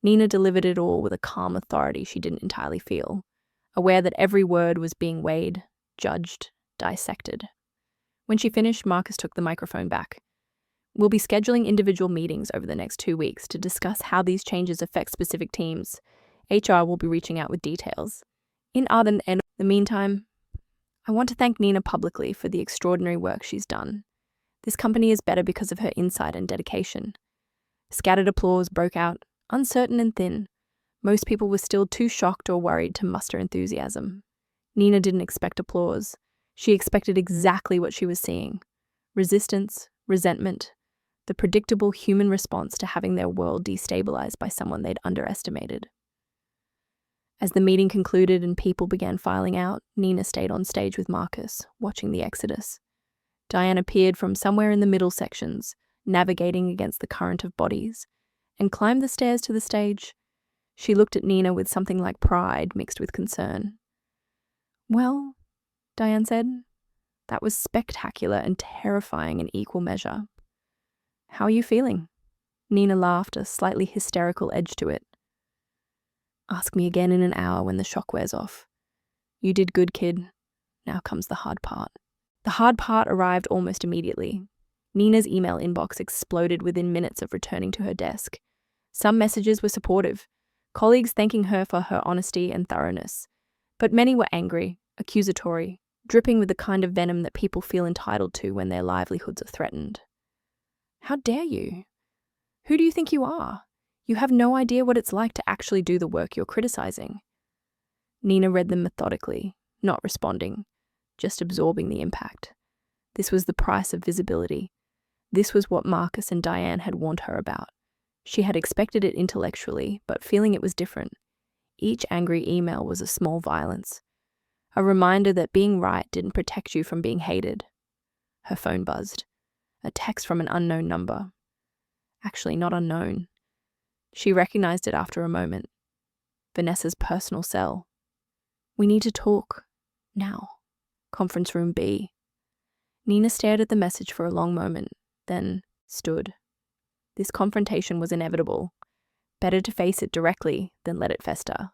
Nina delivered it all with a calm authority she didn't entirely feel, aware that every word was being weighed, judged, dissected. When she finished, Marcus took the microphone back. We'll be scheduling individual meetings over the next 2 weeks to discuss how these changes affect specific teams. HR will be reaching out with details. In the meantime, I want to thank Nina publicly for the extraordinary work she's done. This company is better because of her insight and dedication. Scattered applause broke out, uncertain and thin. Most people were still too shocked or worried to muster enthusiasm. Nina didn't expect applause. She expected exactly what she was seeing: resistance, resentment, the predictable human response to having their world destabilized by someone they'd underestimated. As the meeting concluded and people began filing out, Nina stayed on stage with Marcus, watching the exodus. Diane appeared from somewhere in the middle sections, navigating against the current of bodies, and climbed the stairs to the stage. She looked at Nina with something like pride mixed with concern. "Well," Diane said, "that was spectacular and terrifying in equal measure. How are you feeling?" Nina laughed, a slightly hysterical edge to it. "Ask me again in an hour when the shock wears off. You did good, kid. Now comes the hard part." The hard part arrived almost immediately. Nina's email inbox exploded within minutes of returning to her desk. Some messages were supportive, colleagues thanking her for her honesty and thoroughness. But many were angry, accusatory, dripping with the kind of venom that people feel entitled to when their livelihoods are threatened. "How dare you? Who do you think you are? You have no idea what it's like to actually do the work you're criticizing." Nina read them methodically, not responding, just absorbing the impact. This was the price of visibility. This was what Marcus and Diane had warned her about. She had expected it intellectually, but feeling it was different. Each angry email was a small violence, a reminder that being right didn't protect you from being hated. Her phone buzzed. A text from an unknown number. Actually, not unknown. She recognized it after a moment. Vanessa's personal cell. "We need to talk. Now. Conference room B." Nina stared at the message for a long moment, then stood. This confrontation was inevitable. Better to face it directly than let it fester.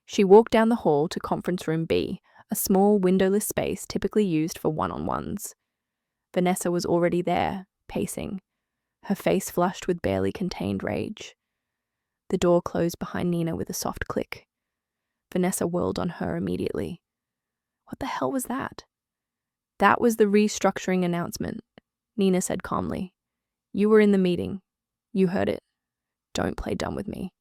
She walked down the hall to conference room B, a small windowless space typically used for one-on-ones. Vanessa was already there, pacing, her face flushed with barely contained rage. The door closed behind Nina with a soft click. Vanessa whirled on her immediately. What the hell was that? "That was the restructuring announcement," Nina said calmly. "You were in the meeting. You heard it. Don't play dumb with me.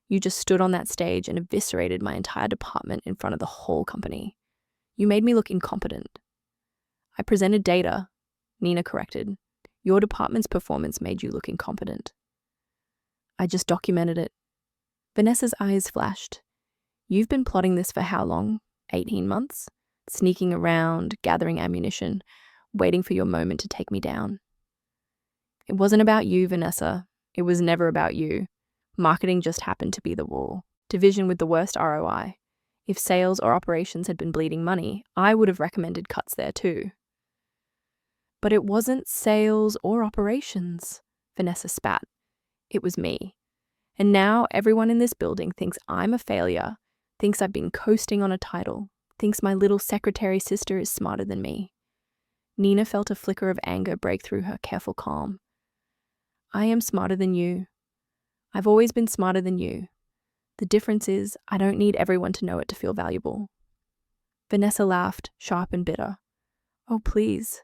You just stood on that stage and eviscerated my entire department in front of the whole company. You made me look incompetent." "I presented data," Nina corrected. "Your department's performance made you look incompetent." "I just documented it." Vanessa's eyes flashed. "You've been plotting this for how long? 18 months? Sneaking around, gathering ammunition. waiting for your moment to take me down. It wasn't about you, Vanessa. It was never about you. Marketing just happened to be the wall. Division with the worst ROI. If sales or operations had been bleeding money, I would have recommended cuts there too. But it wasn't sales or operations, Vanessa spat. It was me. And now everyone in this building thinks I'm a failure, thinks I've been coasting on a title, thinks my little secretary sister is smarter than me. Nina felt a flicker of anger break through her careful calm. I am smarter than you. I've always been smarter than you. The difference is I don't need everyone to know it to feel valuable. Vanessa laughed, sharp and bitter. Oh, please.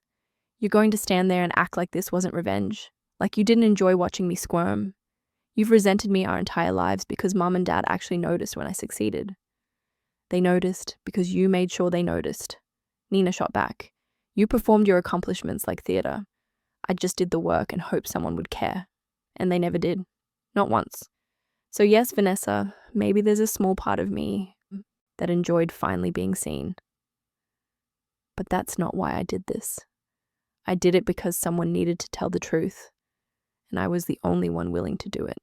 You're going to stand there and act like this wasn't revenge, like you didn't enjoy watching me squirm. You've resented me our entire lives because Mom and Dad actually noticed when I succeeded. They noticed because you made sure they noticed. Nina shot back. You performed your accomplishments like theater. I just did the work and hoped someone would care. And they never did. Not once. So yes, Vanessa, maybe there's a small part of me that enjoyed finally being seen. But that's not why I did this. I did it because someone needed to tell the truth, and I was the only one willing to do it.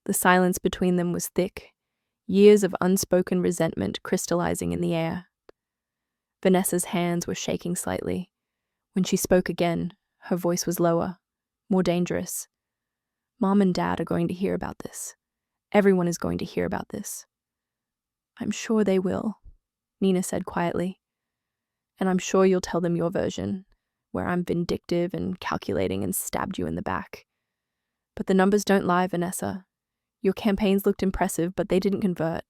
The silence between them was thick, years of unspoken resentment crystallizing in the air. Vanessa's hands were shaking slightly. When she spoke again, her voice was lower, more dangerous. Mom and Dad are going to hear about this. Everyone is going to hear about this. I'm sure they will, Nina said quietly. And I'm sure you'll tell them your version, where I'm vindictive and calculating and stabbed you in the back. But the numbers don't lie, Vanessa. Your campaigns looked impressive, but they didn't convert.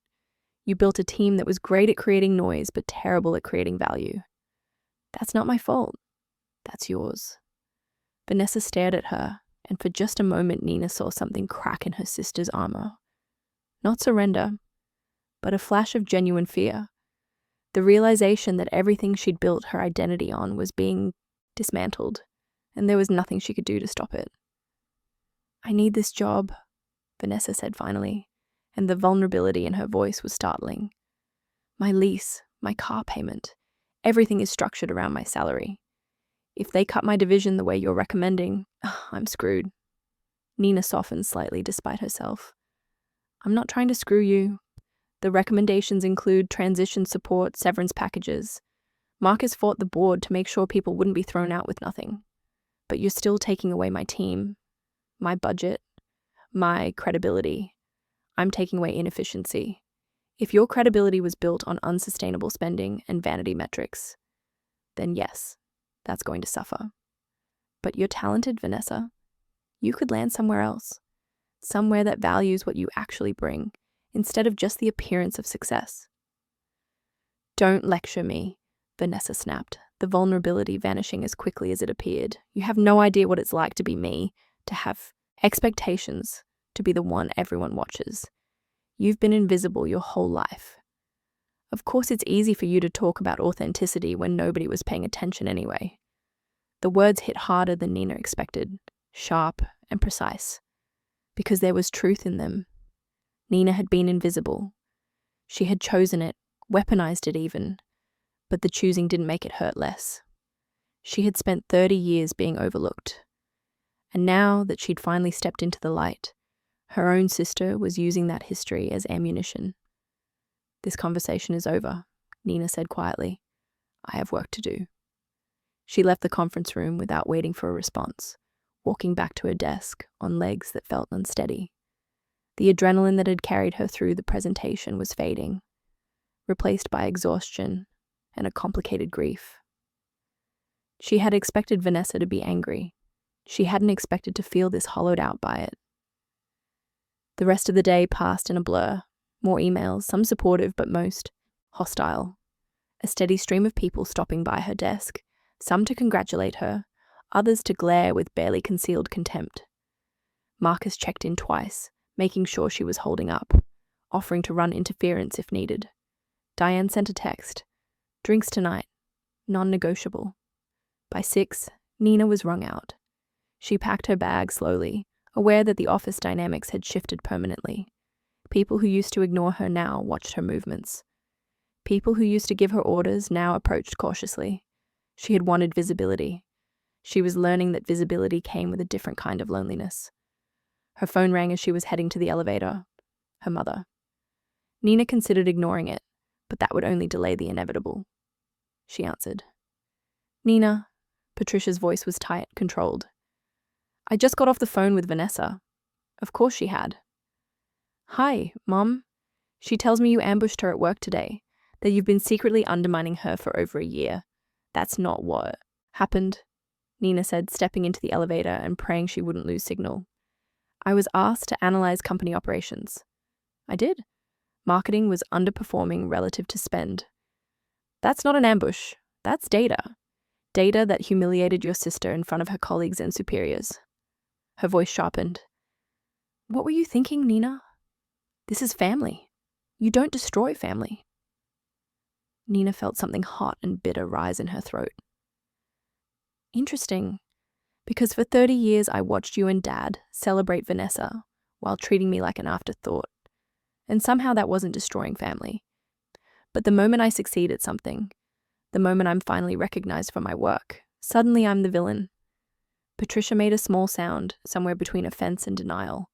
You built a team that was great at creating noise, but terrible at creating value. That's not my fault. That's yours. Vanessa stared at her, and for just a moment Nina saw something crack in her sister's armor. Not surrender, but a flash of genuine fear. The realization that everything she'd built her identity on was being dismantled, and there was nothing she could do to stop it. I need this job, Vanessa said finally, and the vulnerability in her voice was startling. My lease, my car payment, everything is structured around my salary. If they cut my division the way you're recommending, I'm screwed. Nina softened slightly despite herself. I'm not trying to screw you. The recommendations include transition support, severance packages. Marcus fought the board to make sure people wouldn't be thrown out with nothing. But you're still taking away my team, my budget, my credibility. I'm taking away inefficiency. If your credibility was built on unsustainable spending and vanity metrics, then yes, that's going to suffer. But you're talented, Vanessa. You could land somewhere else, somewhere that values what you actually bring, instead of just the appearance of success. Don't lecture me, Vanessa snapped, the vulnerability vanishing as quickly as it appeared. You have no idea what it's like to be me, to have expectations, to be the one everyone watches. You've been invisible your whole life. Of course, it's easy for you to talk about authenticity when nobody was paying attention anyway. The words hit harder than Nina expected, sharp and precise, because there was truth in them. Nina had been invisible. She had chosen it, weaponized it even, but the choosing didn't make it hurt less. She had spent 30 years being overlooked, and now that she'd finally stepped into the light, her own sister was using that history as ammunition. This conversation is over, Nina said quietly. I have work to do. She left the conference room without waiting for a response, walking back to her desk on legs that felt unsteady. The adrenaline that had carried her through the presentation was fading, replaced by exhaustion and a complicated grief. She had expected Vanessa to be angry. She hadn't expected to feel this hollowed out by it. The rest of the day passed in a blur. More emails, some supportive but most hostile. A steady stream of people stopping by her desk, some to congratulate her, others to glare with barely concealed contempt. Marcus checked in twice, making sure she was holding up, offering to run interference if needed. Diane sent a text. Drinks tonight. Non-negotiable. By 6, Nina was wrung out. She packed her bag slowly, aware that the office dynamics had shifted permanently. People who used to ignore her now watched her movements. People who used to give her orders now approached cautiously. She had wanted visibility. She was learning that visibility came with a different kind of loneliness. Her phone rang as she was heading to the elevator. Her mother. Nina considered ignoring it, but that would only delay the inevitable. She answered. Nina. Patricia's voice was tight, controlled. I just got off the phone with Vanessa. Of course she had. Hi, Mom. She tells me you ambushed her at work today, that you've been secretly undermining her for over a year. That's not what happened, Nina said, stepping into the elevator and praying she wouldn't lose signal. I was asked to analyze company operations. I did. Marketing was underperforming relative to spend. That's not an ambush. That's data. Data that humiliated your sister in front of her colleagues and superiors. Her voice sharpened. What were you thinking, Nina? This is family. You don't destroy family. Nina felt something hot and bitter rise in her throat. Interesting, because for 30 years I watched you and Dad celebrate Vanessa while treating me like an afterthought, and somehow that wasn't destroying family. But the moment I succeed at something, the moment I'm finally recognized for my work, suddenly I'm the villain. Patricia made a small sound, somewhere between offense and denial.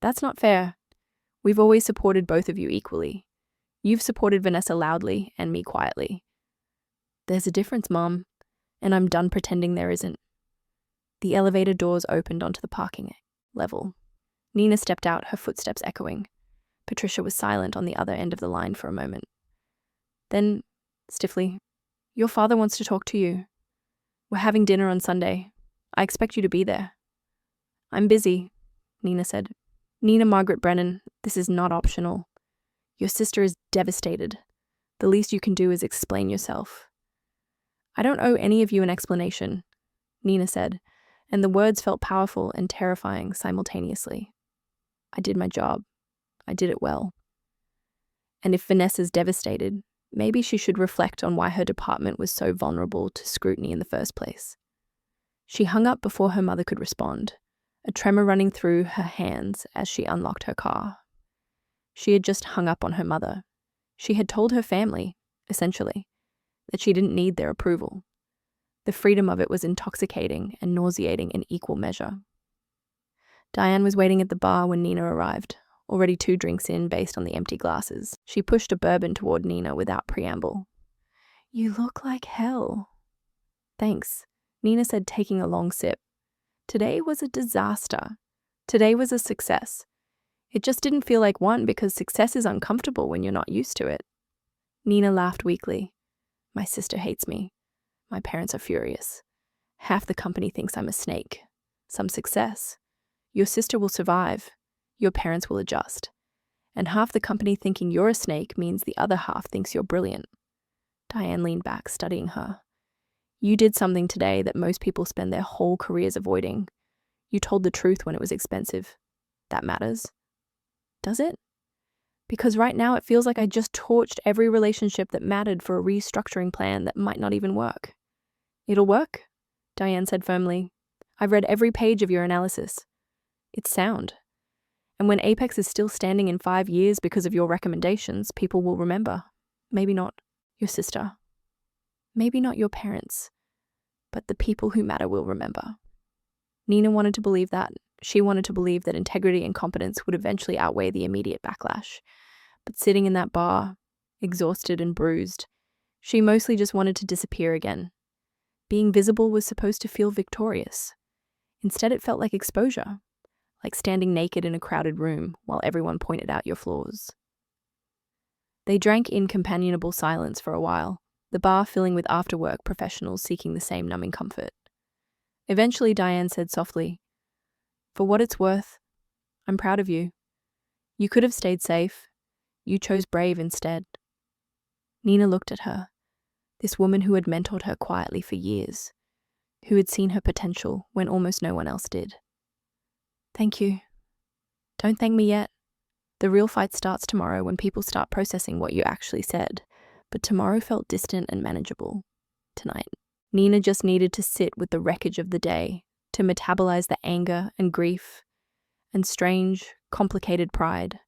That's not fair. We've always supported both of you equally. You've supported Vanessa loudly and me quietly. There's a difference, Mom, and I'm done pretending there isn't. The elevator doors opened onto the parking level. Nina stepped out, her footsteps echoing. Patricia was silent on the other end of the line for a moment. Then, stiffly, your father wants to talk to you. We're having dinner on Sunday. I expect you to be there. I'm busy, Nina said. Nina Margaret Brennan, this is not optional. Your sister is devastated. The least you can do is explain yourself. I don't owe any of you an explanation, Nina said, and the words felt powerful and terrifying simultaneously. I did my job. I did it well. And if Vanessa's devastated, maybe she should reflect on why her department was so vulnerable to scrutiny in the first place. She hung up before her mother could respond, a tremor running through her hands as she unlocked her car. She had just hung up on her mother. She had told her family, essentially, that she didn't need their approval. The freedom of it was intoxicating and nauseating in equal measure. Diane was waiting at the bar when Nina arrived, already 2 drinks in based on the empty glasses. She pushed a bourbon toward Nina without preamble. You look like hell. Thanks, Nina said, taking a long sip. Today was a disaster. Today was a success. It just didn't feel like one because success is uncomfortable when you're not used to it. Nina laughed weakly. My sister hates me. My parents are furious. Half the company thinks I'm a snake. Some success. Your sister will survive. Your parents will adjust. And half the company thinking you're a snake means the other half thinks you're brilliant. Diane leaned back, studying her. You did something today that most people spend their whole careers avoiding. You told the truth when it was expensive. That matters. Does it? Because right now it feels like I just torched every relationship that mattered for a restructuring plan that might not even work. It'll work, Diane said firmly. I've read every page of your analysis. It's sound. And when Apex is still standing in 5 years because of your recommendations, people will remember. Maybe not your sister. Maybe not your parents. But the people who matter will remember. Nina wanted to believe that. She wanted to believe that integrity and competence would eventually outweigh the immediate backlash. But sitting in that bar, exhausted and bruised, she mostly just wanted to disappear again. Being visible was supposed to feel victorious. Instead, it felt like exposure, like standing naked in a crowded room while everyone pointed out your flaws. They drank in companionable silence for a while, the bar filling with after-work professionals seeking the same numbing comfort. Eventually, Diane said softly, For what it's worth, I'm proud of you. You could have stayed safe. You chose brave instead. Nina looked at her, this woman who had mentored her quietly for years, who had seen her potential when almost no one else did. Thank you. Don't thank me yet. The real fight starts tomorrow when people start processing what you actually said, but tomorrow felt distant and manageable. Tonight, Nina just needed to sit with the wreckage of the day, to metabolize the anger and grief and strange, complicated pride.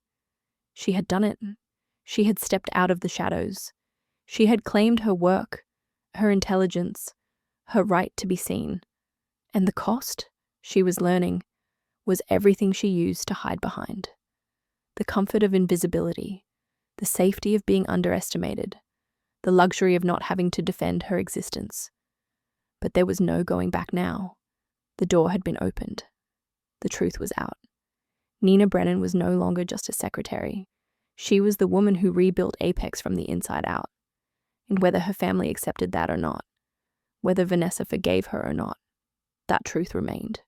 She had done it. She had stepped out of the shadows. She had claimed her work, her intelligence, her right to be seen. And the cost, she was learning, was everything she used to hide behind. The comfort of invisibility, the safety of being underestimated, the luxury of not having to defend her existence. But there was no going back now. The door had been opened. The truth was out. Nina Brennan was no longer just a secretary. She was the woman who rebuilt Apex from the inside out. And whether her family accepted that or not, whether Vanessa forgave her or not, that truth remained.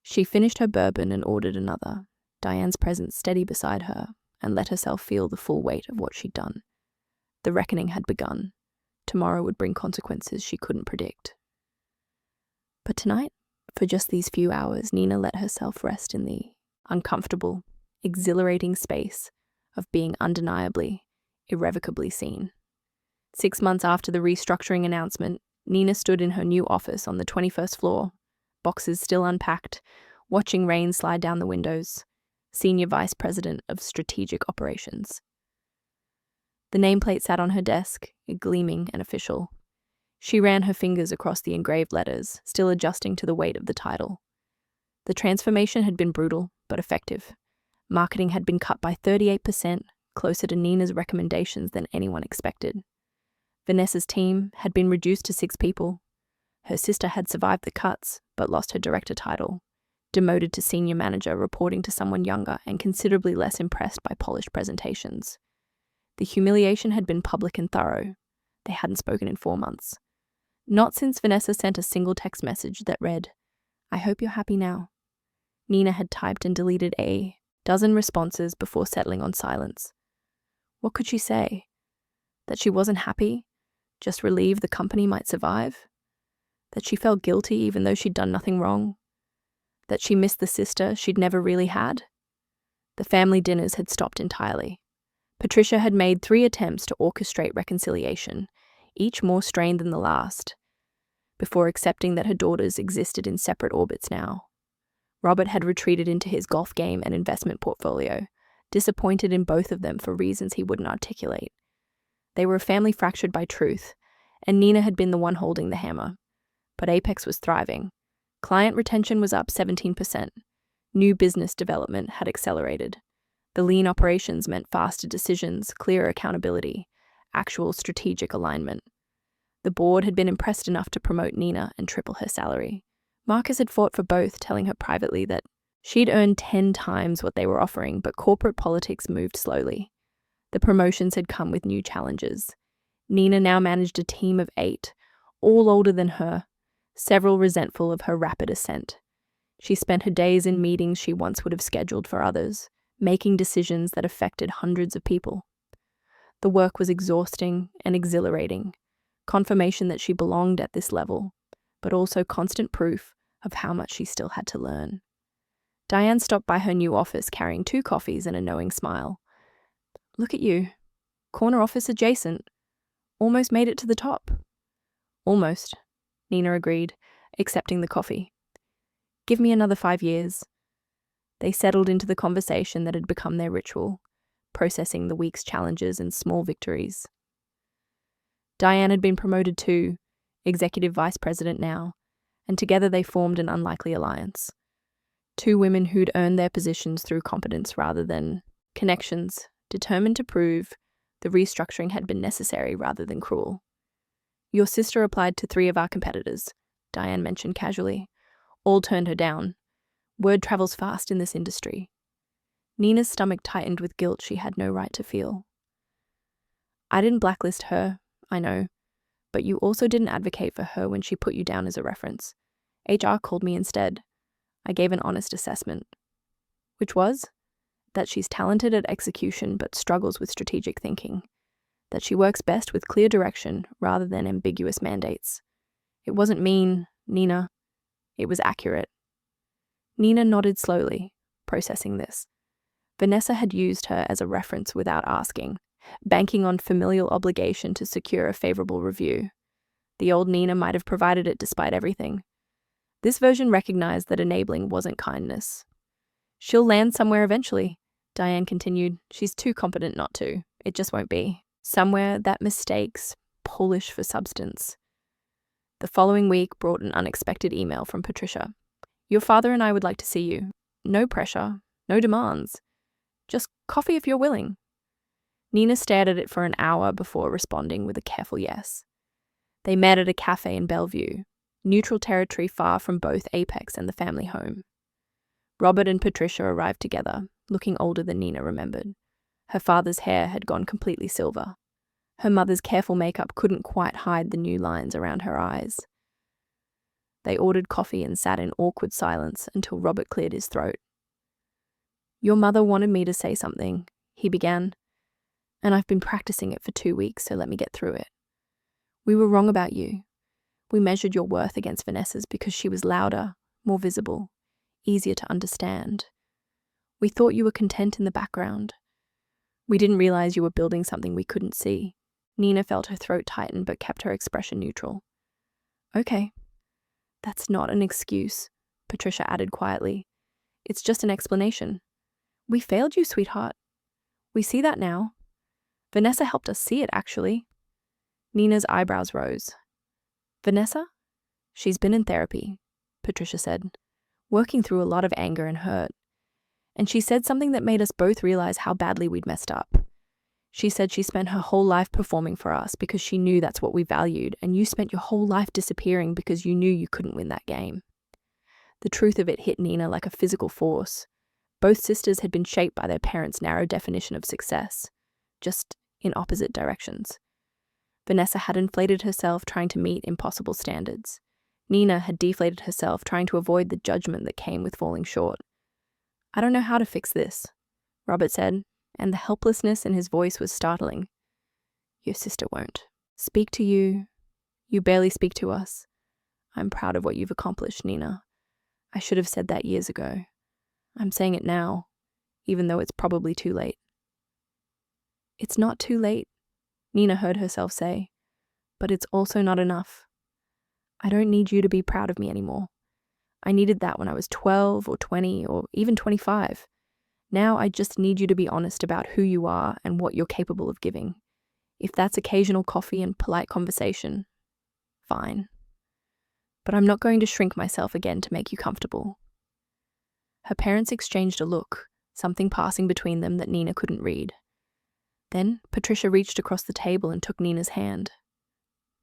She finished her bourbon and ordered another, Diane's presence steady beside her, and let herself feel the full weight of what she'd done. The reckoning had begun. Tomorrow would bring consequences she couldn't predict. But tonight, for just these few hours, Nina let herself rest in the uncomfortable, exhilarating space of being undeniably, irrevocably seen. 6 months after the restructuring announcement, Nina stood in her new office on the 21st floor, boxes still unpacked, watching rain slide down the windows, Senior Vice President of Strategic Operations. The nameplate sat on her desk, gleaming and official. She ran her fingers across the engraved letters, still adjusting to the weight of the title. The transformation had been brutal, but effective. Marketing had been cut by 38%, closer to Nina's recommendations than anyone expected. Vanessa's team had been reduced to 6 people. Her sister had survived the cuts, but lost her director title, demoted to senior manager, reporting to someone younger and considerably less impressed by polished presentations. The humiliation had been public and thorough. They hadn't spoken in 4 months. Not since Vanessa sent a single text message that read, "I hope you're happy now." Nina had typed and deleted a dozen responses before settling on silence. What could she say? That she wasn't happy? Just relieved the company might survive? That she felt guilty even though she'd done nothing wrong? That she missed the sister she'd never really had? The family dinners had stopped entirely. Patricia had made 3 attempts to orchestrate reconciliation, each more strained than the last, before accepting that her daughters existed in separate orbits now. Robert had retreated into his golf game and investment portfolio, disappointed in both of them for reasons he wouldn't articulate. They were a family fractured by truth, and Nina had been the one holding the hammer. But Apex was thriving. Client retention was up 17%. New business development had accelerated. The lean operations meant faster decisions, clearer accountability, actual strategic alignment. The board had been impressed enough to promote Nina and triple her salary. Marcus had fought for both, telling her privately that she'd earned 10 times what they were offering, but corporate politics moved slowly. The promotions had come with new challenges. Nina now managed a team of 8, all older than her, several resentful of her rapid ascent. She spent her days in meetings she once would have scheduled for others, making decisions that affected hundreds of people. The work was exhausting and exhilarating, confirmation that she belonged at this level, but also constant proof of how much she still had to learn. Diane stopped by her new office carrying 2 coffees and a knowing smile. "Look at you. Corner office adjacent. Almost made it to the top." "Almost," Nina agreed, accepting the coffee. "Give me another 5 years." They settled into the conversation that had become their ritual, processing the week's challenges and small victories. Diane had been promoted to executive vice president now, and together they formed an unlikely alliance. 2 women who'd earned their positions through competence rather than connections, determined to prove the restructuring had been necessary rather than cruel. "Your sister applied to 3 of our competitors," Diane mentioned casually. "All turned her down. Word travels fast in this industry." Nina's stomach tightened with guilt she had no right to feel. "I didn't blacklist her, I know, but you also didn't advocate for her when she put you down as a reference. HR called me instead. I gave an honest assessment." "Which was?" "That she's talented at execution but struggles with strategic thinking. That she works best with clear direction rather than ambiguous mandates. It wasn't mean, Nina. It was accurate." Nina nodded slowly, processing this. Vanessa had used her as a reference without asking, banking on familial obligation to secure a favorable review. The old Nina might have provided it despite everything. This version recognized that enabling wasn't kindness. "She'll land somewhere eventually," Diane continued. "She's too competent not to. It just won't be. Somewhere that mistakes polish for substance. The following week brought an unexpected email from Patricia. Your father and I would like to see you. No pressure, no demands. Just coffee if you're willing. Nina stared at it for an hour before responding with a careful yes. They met at a cafe in Bellevue, neutral territory far from both Apex and the family home. Robert and Patricia arrived together, looking older than Nina remembered. Her father's hair had gone completely silver. Her mother's careful makeup couldn't quite hide the new lines around her eyes. They ordered coffee and sat in awkward silence until Robert cleared his throat. Your mother wanted me to say something, he began, and I've been practicing it for 2 weeks, so let me get through it. We were wrong about you. We measured your worth against Vanessa's because she was louder, more visible, easier to understand. We thought you were content in the background. We didn't realize you were building something we couldn't see. Nina felt her throat tighten but kept her expression neutral. Okay. That's not an excuse, Patricia added quietly. It's just an explanation. We failed you, sweetheart. We see that now. Vanessa helped us see it, actually. Nina's eyebrows rose. Vanessa? She's been in therapy, Patricia said, working through a lot of anger and hurt. And she said something that made us both realize how badly we'd messed up. She said she spent her whole life performing for us because she knew that's what we valued, and you spent your whole life disappearing because you knew you couldn't win that game. The truth of it hit Nina like a physical force. Both sisters had been shaped by their parents' narrow definition of success, just in opposite directions. Vanessa had inflated herself trying to meet impossible standards. Nina had deflated herself trying to avoid the judgment that came with falling short. I don't know how to fix this, Robert said, and the helplessness in his voice was startling. Your sister won't. Speak to you. You barely speak to us. I'm proud of what you've accomplished, Nina. I should have said that years ago. I'm saying it now, even though it's probably too late. It's not too late, Nina heard herself say, but it's also not enough. I don't need you to be proud of me anymore. I needed that when I was 12 or 20 or even 25. Now I just need you to be honest about who you are and what you're capable of giving. If that's occasional coffee and polite conversation, fine. But I'm not going to shrink myself again to make you comfortable. Her parents exchanged a look, something passing between them that Nina couldn't read. Then Patricia reached across the table and took Nina's hand.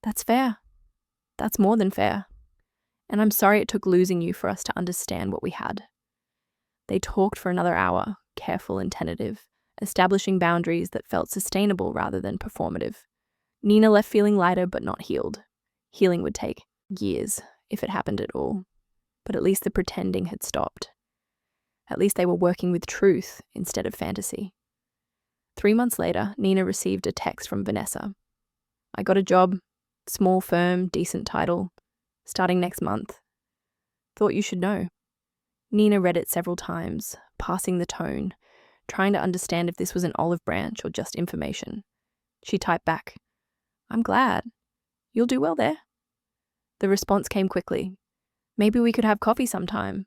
That's fair. That's more than fair. And I'm sorry it took losing you for us to understand what we had. They talked for another hour, careful and tentative, establishing boundaries that felt sustainable rather than performative. Nina left feeling lighter but not healed. Healing would take years, if it happened at all. But at least the pretending had stopped. At least they were working with truth instead of fantasy. 3 months later, Nina received a text from Vanessa. I got a job, small firm, decent title, starting next month. Thought you should know. Nina read it several times, passing the tone, trying to understand if this was an olive branch or just information. She typed back, I'm glad. You'll do well there. The response came quickly. Maybe we could have coffee sometime.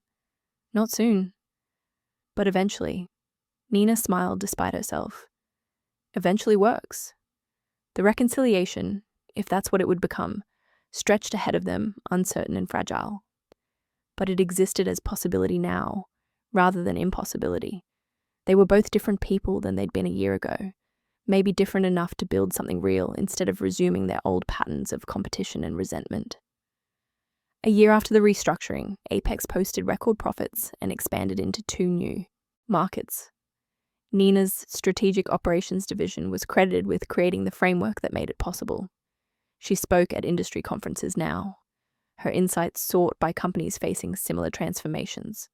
Not soon. But eventually. Nina smiled despite herself. Eventually works. The reconciliation, if that's what it would become, stretched ahead of them, uncertain and fragile. But it existed as possibility now, rather than impossibility. They were both different people than they'd been a year ago, maybe different enough to build something real instead of resuming their old patterns of competition and resentment. A year after the restructuring, Apex posted record profits and expanded into 2 new markets. Nina's strategic operations division was credited with creating the framework that made it possible. She spoke at industry conferences now, her insights sought by companies facing similar transformations.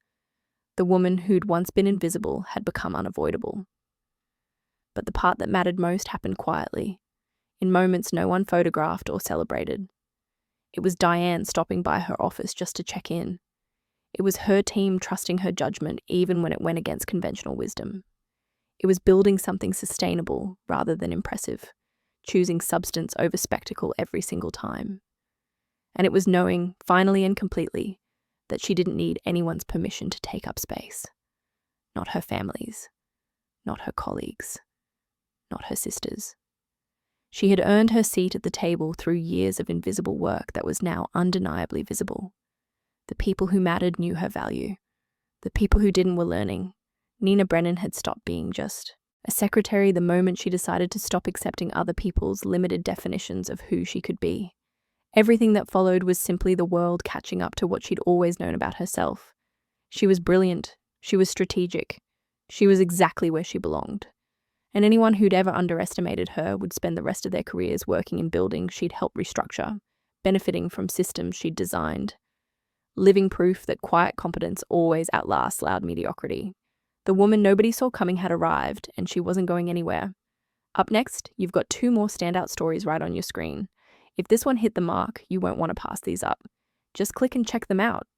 The woman who'd once been invisible had become unavoidable. But the part that mattered most happened quietly, in moments no one photographed or celebrated. It was Diane stopping by her office just to check in. It was her team trusting her judgment even when it went against conventional wisdom. It was building something sustainable rather than impressive, choosing substance over spectacle every single time. And it was knowing, finally and completely, that she didn't need anyone's permission to take up space. Not her family's, not her colleagues, not her sisters. She had earned her seat at the table through years of invisible work that was now undeniably visible. The people who mattered knew her value. The people who didn't were learning. Nina Brennan had stopped being just a secretary the moment she decided to stop accepting other people's limited definitions of who she could be. Everything that followed was simply the world catching up to what she'd always known about herself. She was brilliant. She was strategic. She was exactly where she belonged. And anyone who'd ever underestimated her would spend the rest of their careers working in buildings she'd helped restructure, benefiting from systems she'd designed. Living proof that quiet competence always outlasts loud mediocrity. The woman nobody saw coming had arrived, and she wasn't going anywhere. Up next, you've got 2 more standout stories right on your screen. If this one hit the mark, you won't want to pass these up. Just click and check them out.